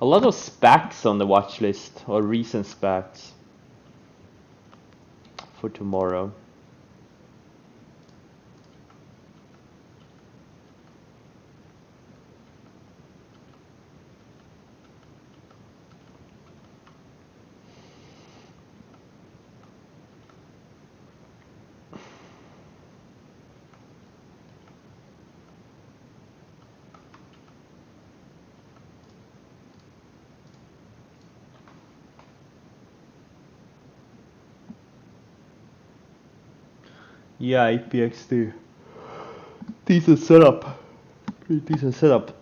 A lot of SPACs on the watch list, or recent SPACs for tomorrow. Yeah, APXD. Decent setup. Pretty decent setup.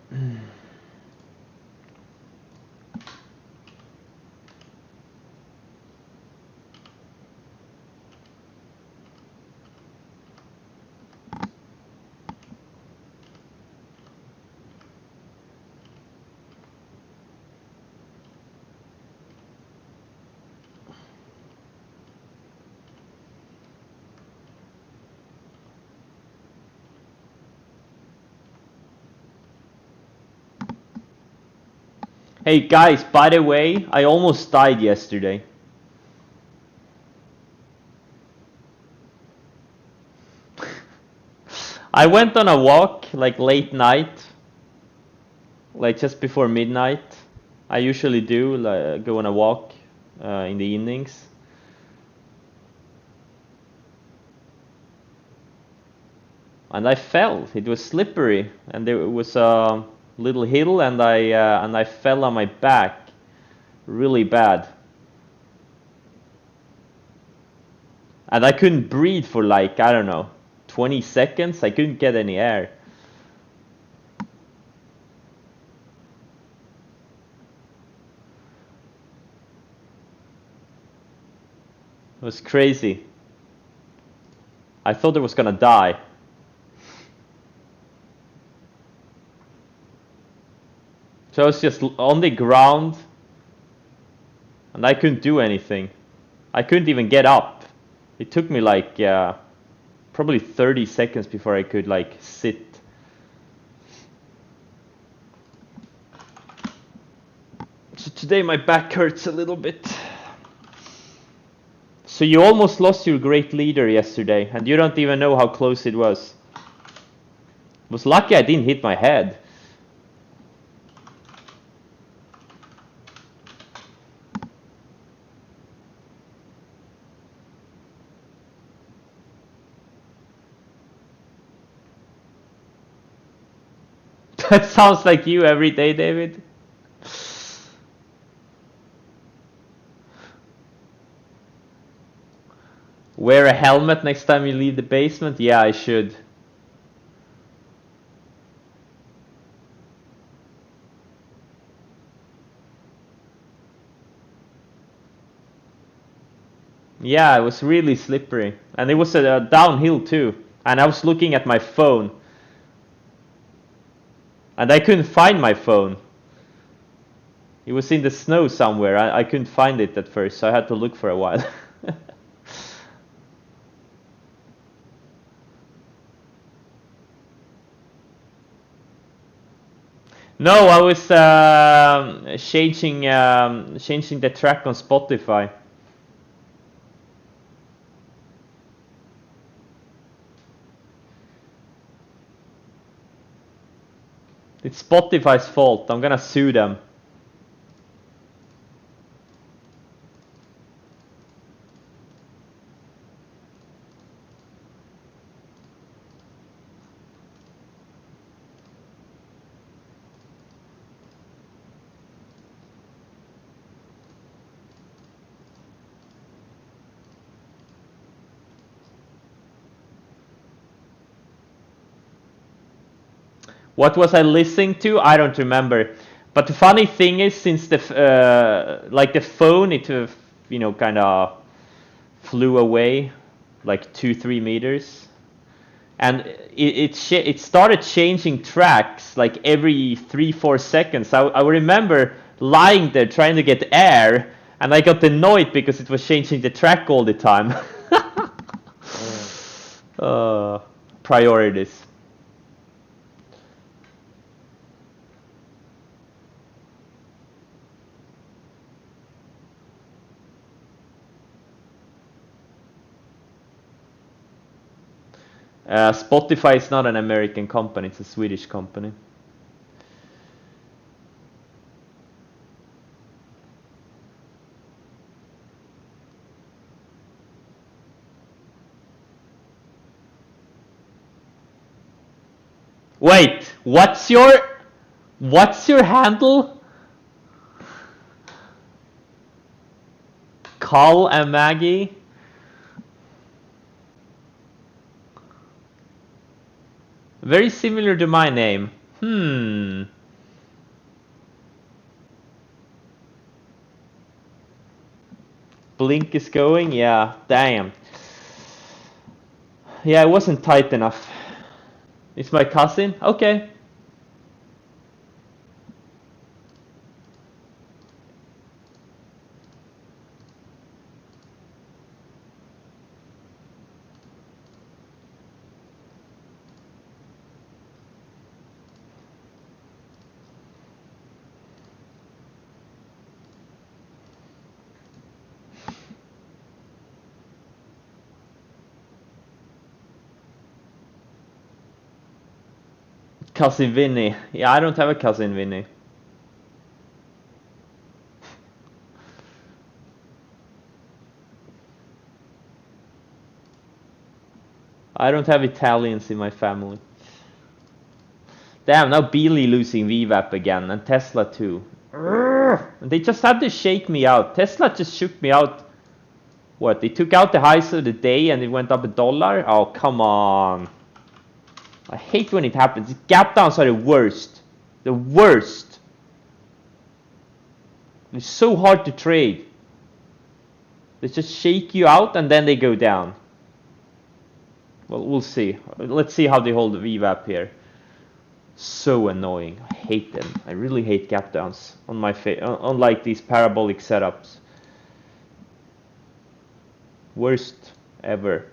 Hey guys, by the way, I almost died yesterday. I went on a walk like late night, like just before midnight. I usually do like, go on a walk in the evenings. And I fell. It was slippery, and there was a little hill, and I fell on my back, really bad. And I couldn't breathe for like, I don't know, 20 seconds. I couldn't get any air. It was crazy. I thought I was gonna die. So I was just on the ground and I couldn't do anything. I couldn't even get up. It took me like probably 30 seconds before I could like sit. So today my back hurts a little bit. So you almost lost your great leader yesterday and you don't even know how close it was. It was lucky I didn't hit my head. That sounds like you every day, David. Wear a helmet next time you leave the basement? Yeah, I should. Yeah, it was really slippery. And it was a downhill too. And I was looking at my phone. And I couldn't find my phone. It was in the snow somewhere. I couldn't find it at first, so I had to look for a while. No, I was changing the track on Spotify. It's Spotify's fault. I'm gonna sue them. What was I listening to? I don't remember. But the funny thing is, since the like the phone, it you know, kind of flew away like 2-3 meters, and it started changing tracks like every 3-4 seconds. I remember lying there trying to get air, and I got annoyed because it was changing the track all the time. Priorities. Spotify is not an American company, it's a Swedish company. Wait, what's your handle? Carl and Maggie? Very similar to my name. Blink is going? Yeah, damn. Yeah, it wasn't tight enough. It's my cousin? Okay. Cousin Vinny. Yeah, I don't have a cousin Vinny. I don't have Italians in my family. Damn, now Beely losing VWAP again, and Tesla too. They just had to shake me out. Tesla just shook me out What, they took out the highs of the day and it went up $1? Oh, come on. I hate when it happens. Gap downs are the worst. The worst. It's so hard to trade. They just shake you out and then they go down. Well, we'll see. Let's see how they hold the VWAP here. So annoying. I hate them. I really hate gap downs on my unlike these parabolic setups. Worst ever.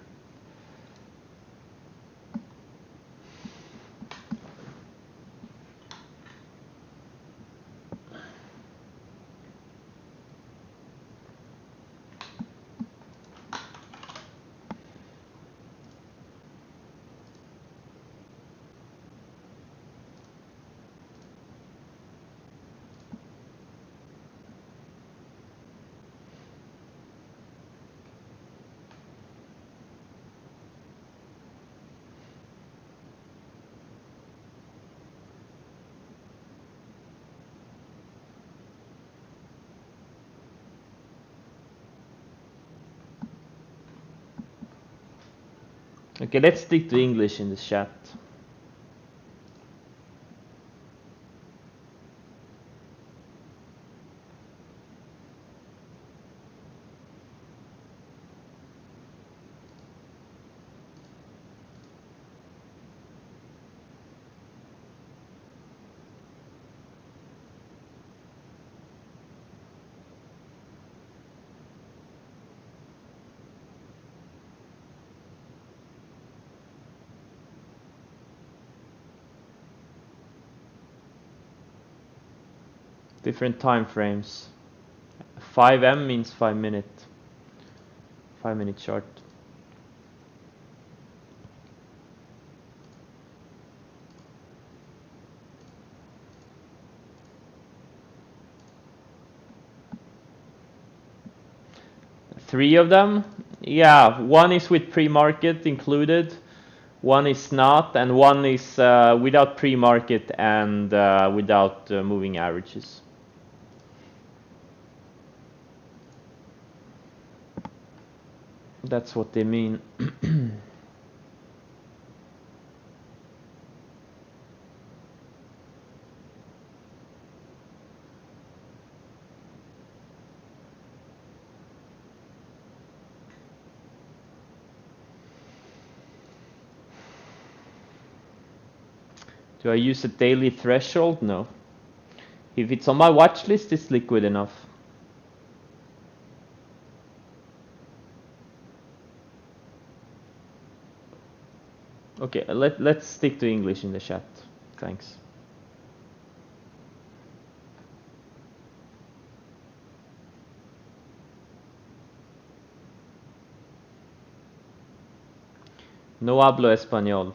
Okay, let's stick to English in the chat. Different time frames. 5M means 5 minute. 5 minute chart. Three of them? Yeah, one is with pre-market included, one is not, and one is without pre-market and without moving averages. That's what they mean. Do I use a daily threshold? No. If it's on my watch list, it's liquid enough. Okay, let's stick to English in the chat. Thanks. No hablo español.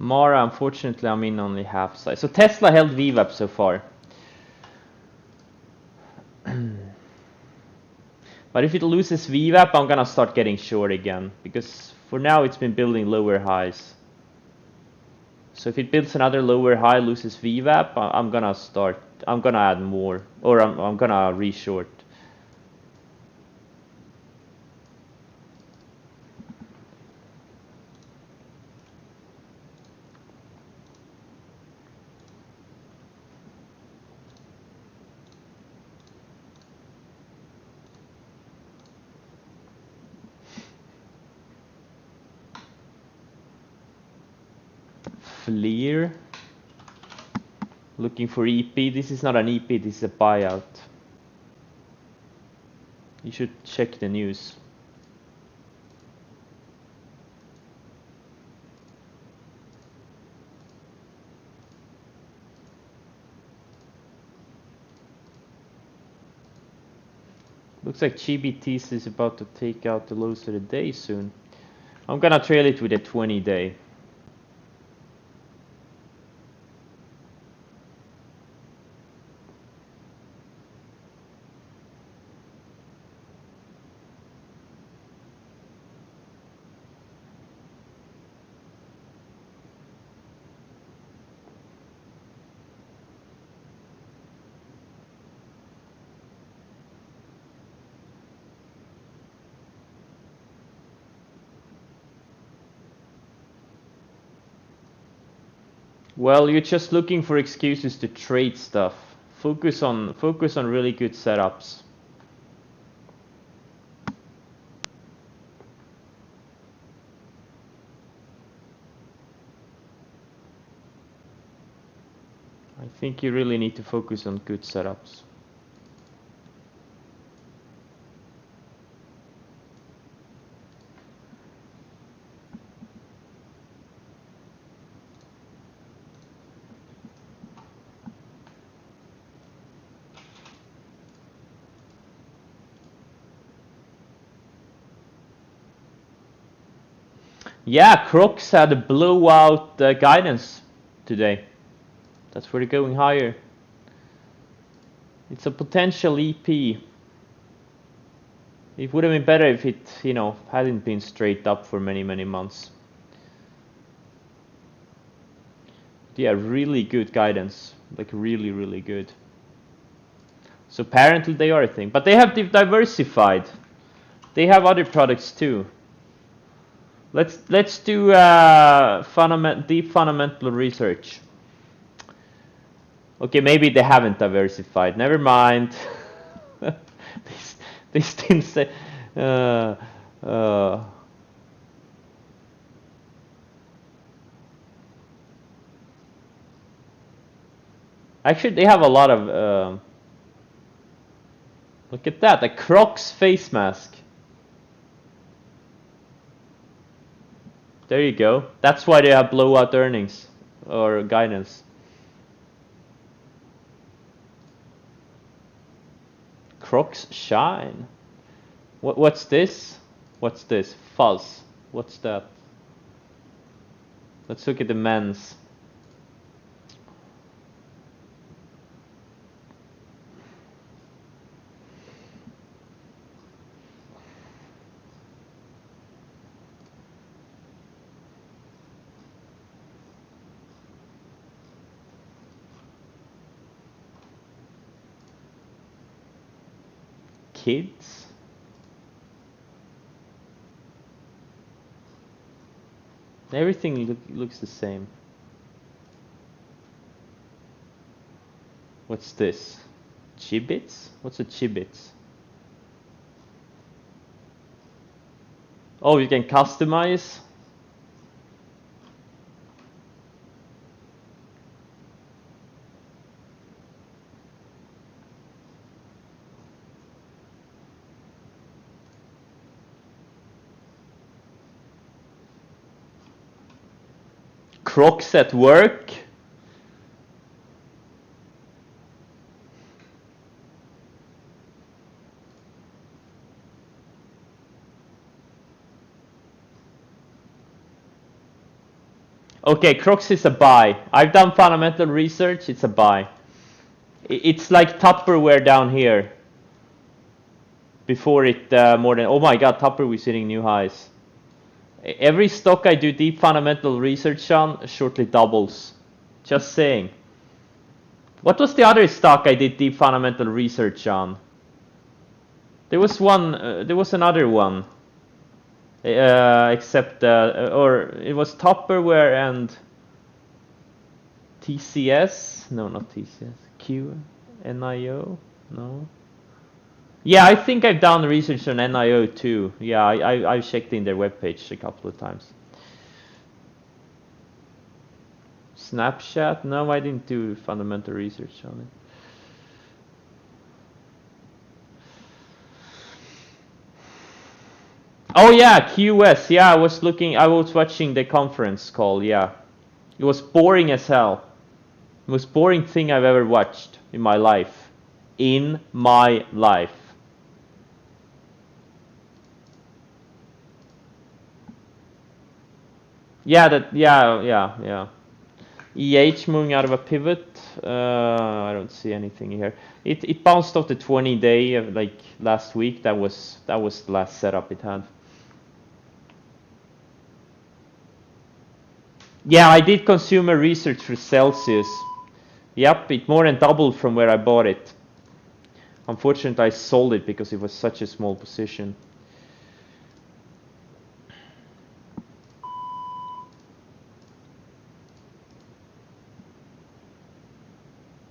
Mara, unfortunately, I'm in only half size. So Tesla held VWAP so far. But if it loses VWAP, I'm gonna start getting short again, because for now it's been building lower highs. So if it builds another lower high, loses VWAP, I'm gonna add more, or I'm gonna reshort. Fleer. Looking for EP. This is not an EP, this is a buyout. You should check the news. Looks like GBTs is about to take out the lows of the day soon. I'm gonna trail it with a 20-day. Well, you're just looking for excuses to trade stuff. Focus on really good setups. I think you really need to focus on good setups. Yeah, Crocs had a blowout guidance today. That's where they're going higher. It's a potential EP. It would have been better if it, you know, hadn't been straight up for many, many months. Yeah, really good guidance. Like really, really good. So apparently they are a thing. But they have diversified. They have other products too. Let's do deep fundamental research. Okay, maybe they haven't diversified. Never mind. they still say. Actually, they have a lot of. Look at that, a Crocs face mask. There you go. That's why they have blowout earnings or guidance. Crocs shine. What's this? What's this? Fuzz. What's that? Let's look at the men's. Kids. Everything looks the same. What's this? Chibits? What's a chibits? Oh, you can customize. Crocs at work. Okay, Crocs is a buy. I've done fundamental research, it's a buy. It's like Tupperware down here. Before it more than, oh my god, Tupperware is hitting new highs. Every stock I do deep fundamental research on shortly doubles. Just saying. What was the other stock I did deep fundamental research on? There was one, there was another one. Except, or it was Tupperware and TCS. No, not TCS. NIO? No. Yeah, I think I've done research on NIO too. Yeah, I've checked in their webpage a couple of times. Snapchat? No, I didn't do fundamental research on it. Oh yeah, QS. Yeah, I was watching the conference call. Yeah, it was boring as hell. The most boring thing I've ever watched in my life. In my life. Yeah, yeah. EH moving out of a pivot. I don't see anything here. It bounced off the 20-day of like last week. That was the last setup it had. Yeah, I did consumer research for Celsius. Yep, it more than doubled from where I bought it. Unfortunately, I sold it because it was such a small position.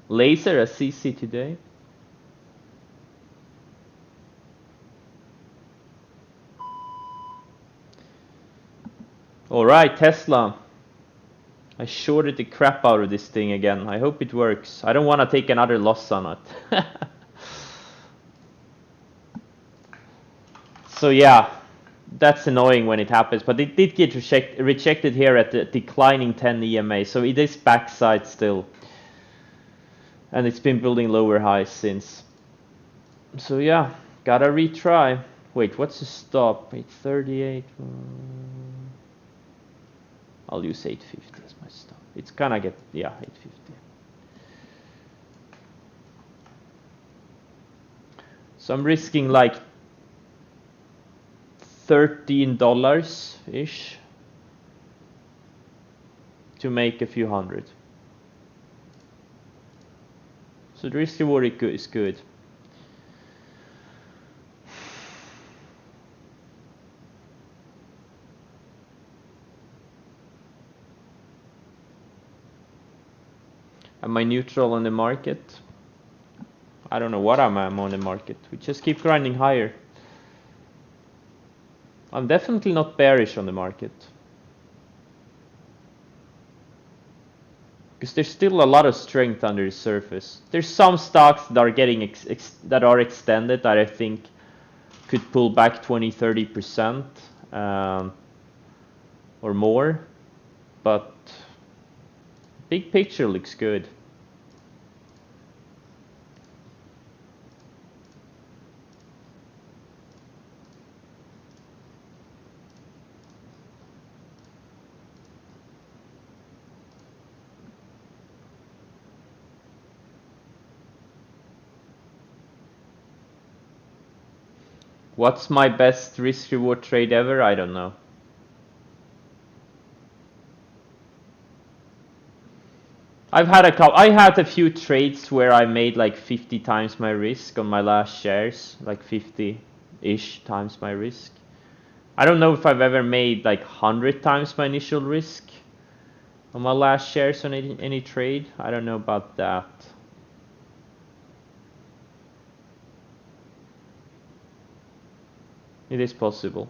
Laser a CC today. All right, Tesla. I shorted the crap out of this thing again. I hope it works. I don't want to take another loss on it. So yeah, that's annoying when it happens, but it did get rejected here at the declining 10 EMA, so it is backside still. And it's been building lower highs since. So yeah, gotta retry. Wait, what's the stop? 838. I'll use 850 as my stop. It's gonna get, yeah, 850. So I'm risking like $13-ish to make a few hundred. So the risk reward is good. Am I neutral on the market? I don't know what I'm on the market. We just keep grinding higher. I'm definitely not bearish on the market. Because there's still a lot of strength under the surface. There's some stocks that are getting extended that I think could pull back 20-30% or more, but big picture looks good. What's my best risk reward trade ever? I don't know. I had a few trades where I made like 50 times my risk on my last shares, like 50-ish times my risk. I don't know if I've ever made like 100 times my initial risk on my last shares on any trade. I don't know about that. It is possible.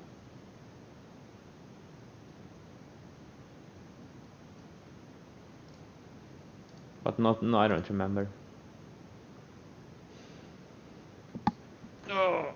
But not, no, I don't remember. Oh.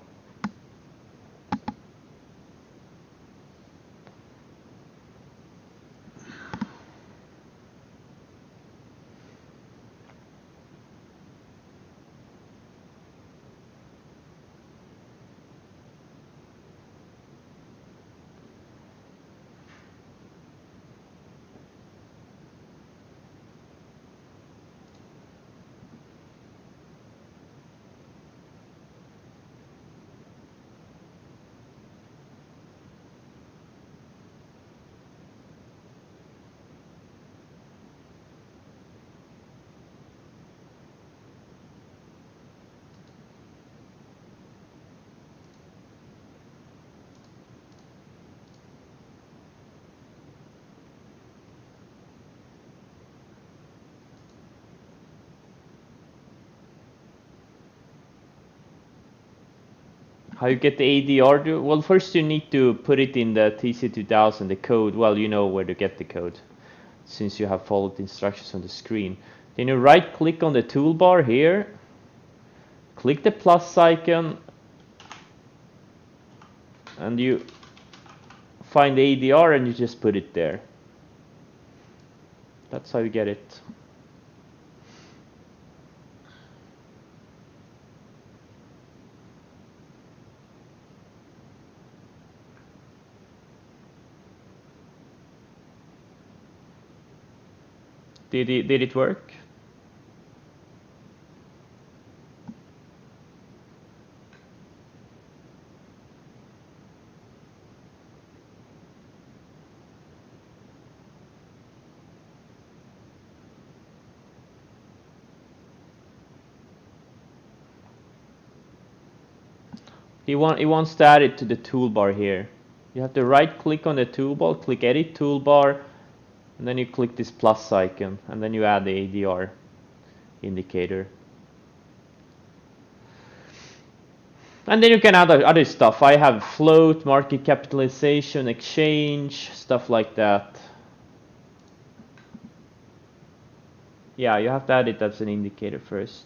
How you get the ADR? Well, first you need to put it in the TC2000, the code. Well, you know where to get the code, since you have followed the instructions on the screen. Then you right click on the toolbar here, click the plus icon, and you find the ADR and you just put it there. That's how you get it. Did it work? He wants to add it to the toolbar here. You have to right click on the toolbar, click edit toolbar, and then you click this plus icon, and then you add the ADR indicator. And then you can add other stuff. I have float, market capitalization, exchange, stuff like that. Yeah, you have to add it as an indicator first.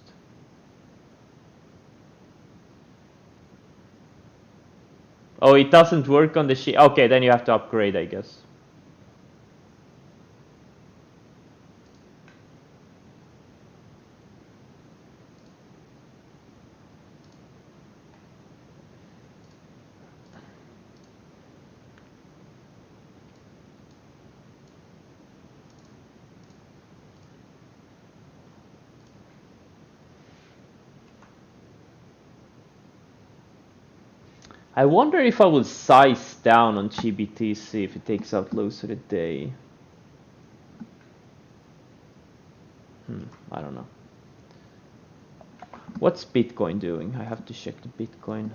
Oh, it doesn't work on the sheet. Okay, then you have to upgrade, I guess. I wonder if I will size down on GBTC if it takes out lows of the day. I don't know. What's Bitcoin doing? I have to check the Bitcoin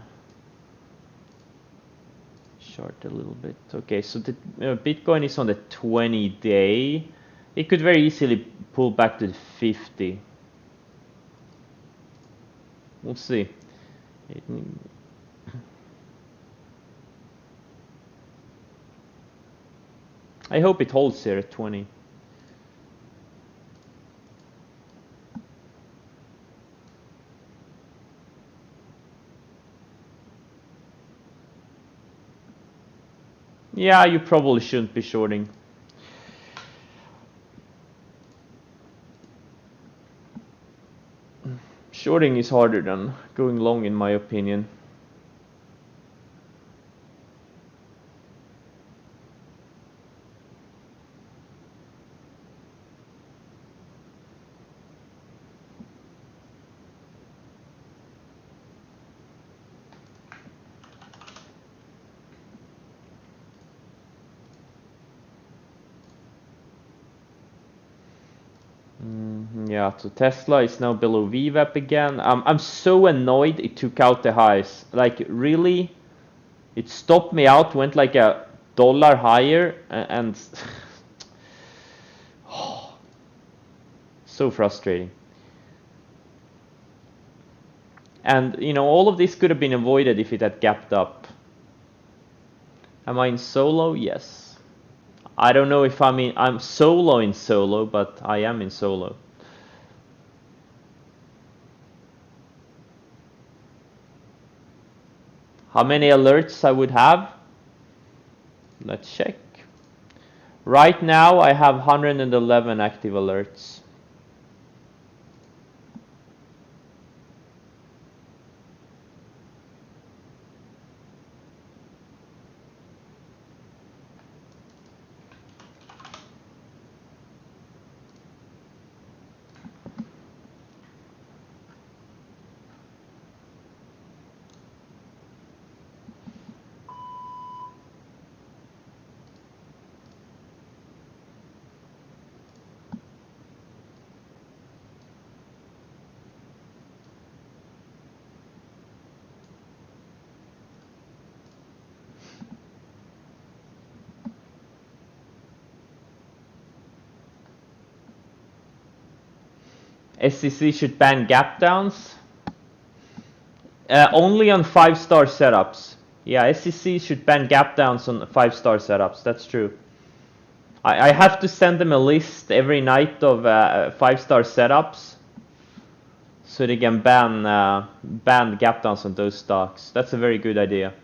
chart a little bit. Okay, so the Bitcoin is on the 20-day. It could very easily pull back to the 50. We'll see. I hope it holds here at 20. Yeah, you probably shouldn't be shorting. Shorting is harder than going long, in my opinion. Yeah, so Tesla is now below VWAP again. I'm so annoyed it took out the highs. Like, really? It stopped me out, went like $1 higher, and so frustrating. And, you know, all of this could have been avoided if it had gapped up. Am I in solo? Yes. I don't know if I'm solo in solo, but I am in solo. How many alerts I would have? Let's check. Right now I have 111 active alerts. SEC should ban gap downs. Only on 5-star setups. Yeah, SEC should ban gap downs on 5-star setups. That's true. I have to send them a list every night of 5-star setups, so they can ban gap downs on those stocks. That's a very good idea.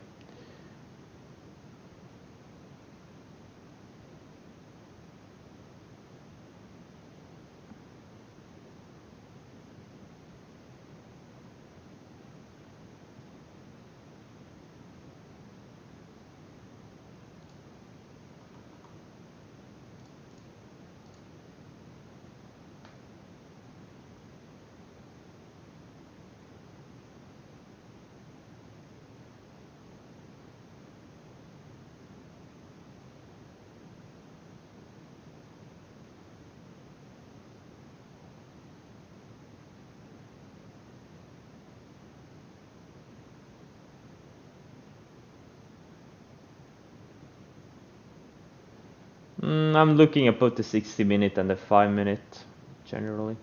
I'm looking at both the 60-minute and the 5-minute generally.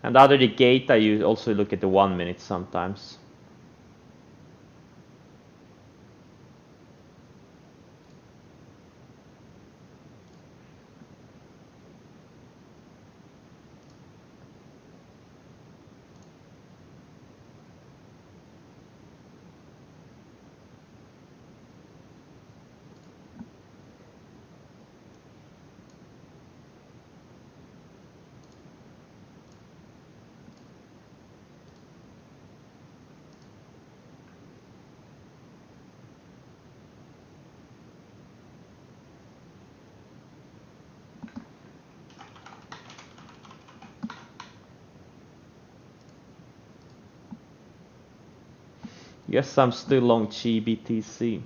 And other the gate, I also look at the 1-minute sometimes. Yes, I'm still long GBTC.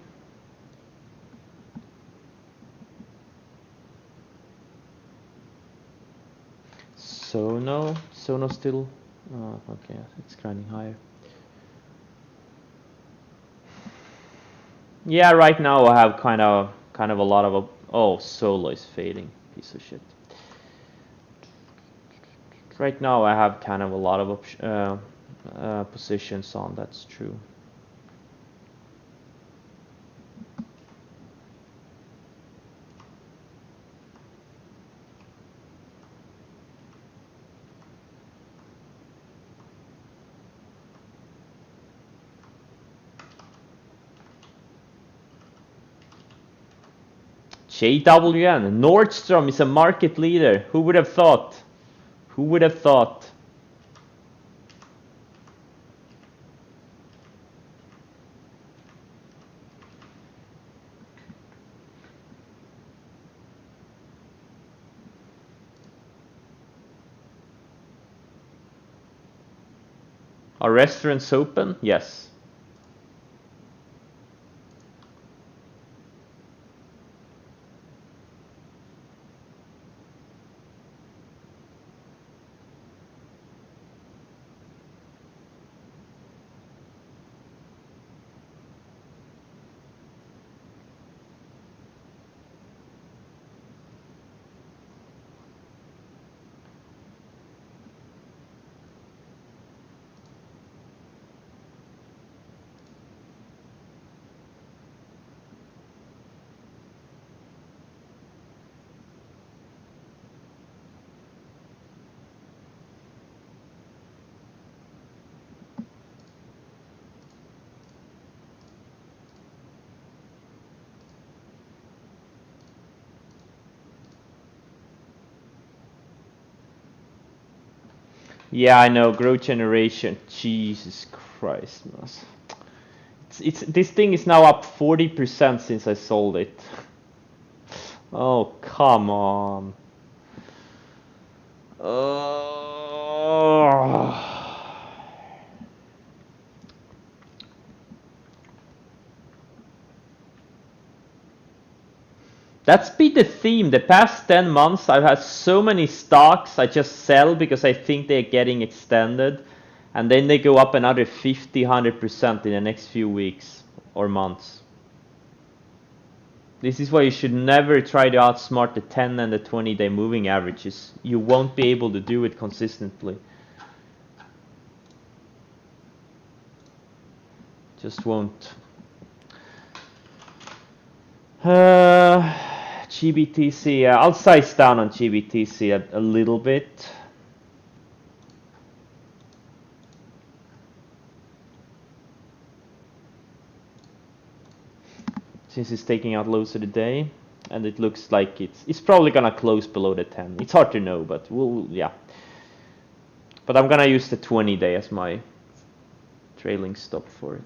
Sono still. Oh, okay, it's grinding higher. Yeah, right now I have kind of a lot of. Oh, solo is fading. Piece of shit. Right now I have kind of a lot of positions on. That's true. JWN. Nordstrom is a market leader. Who would have thought? Who would have thought? Are restaurants open? Yes. Yeah, I know. Growth generation. Jesus Christ, man. It's this thing is now up 40% since I sold it. Oh, come on. That's been the theme. The past 10 months, I've had so many stocks I just sell because I think they're getting extended. And then they go up another 50, 100% in the next few weeks or months. This is why you should never try to outsmart the 10 and the 20-day moving averages. You won't be able to do it consistently. Just won't. GBTC, I'll size down on GBTC a little bit. Since it's taking out lows of the day, and it looks like it's probably gonna close below the 10. It's hard to know, but yeah. But I'm gonna use the 20-day as my trailing stop for it.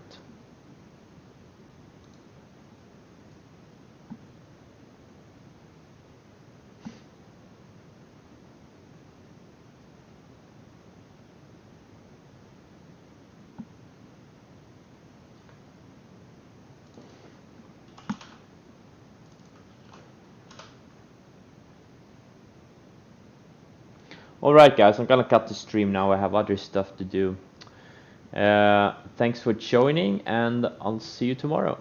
Alright guys, I'm gonna cut the stream now. I have other stuff to do. Thanks for joining, and I'll see you tomorrow.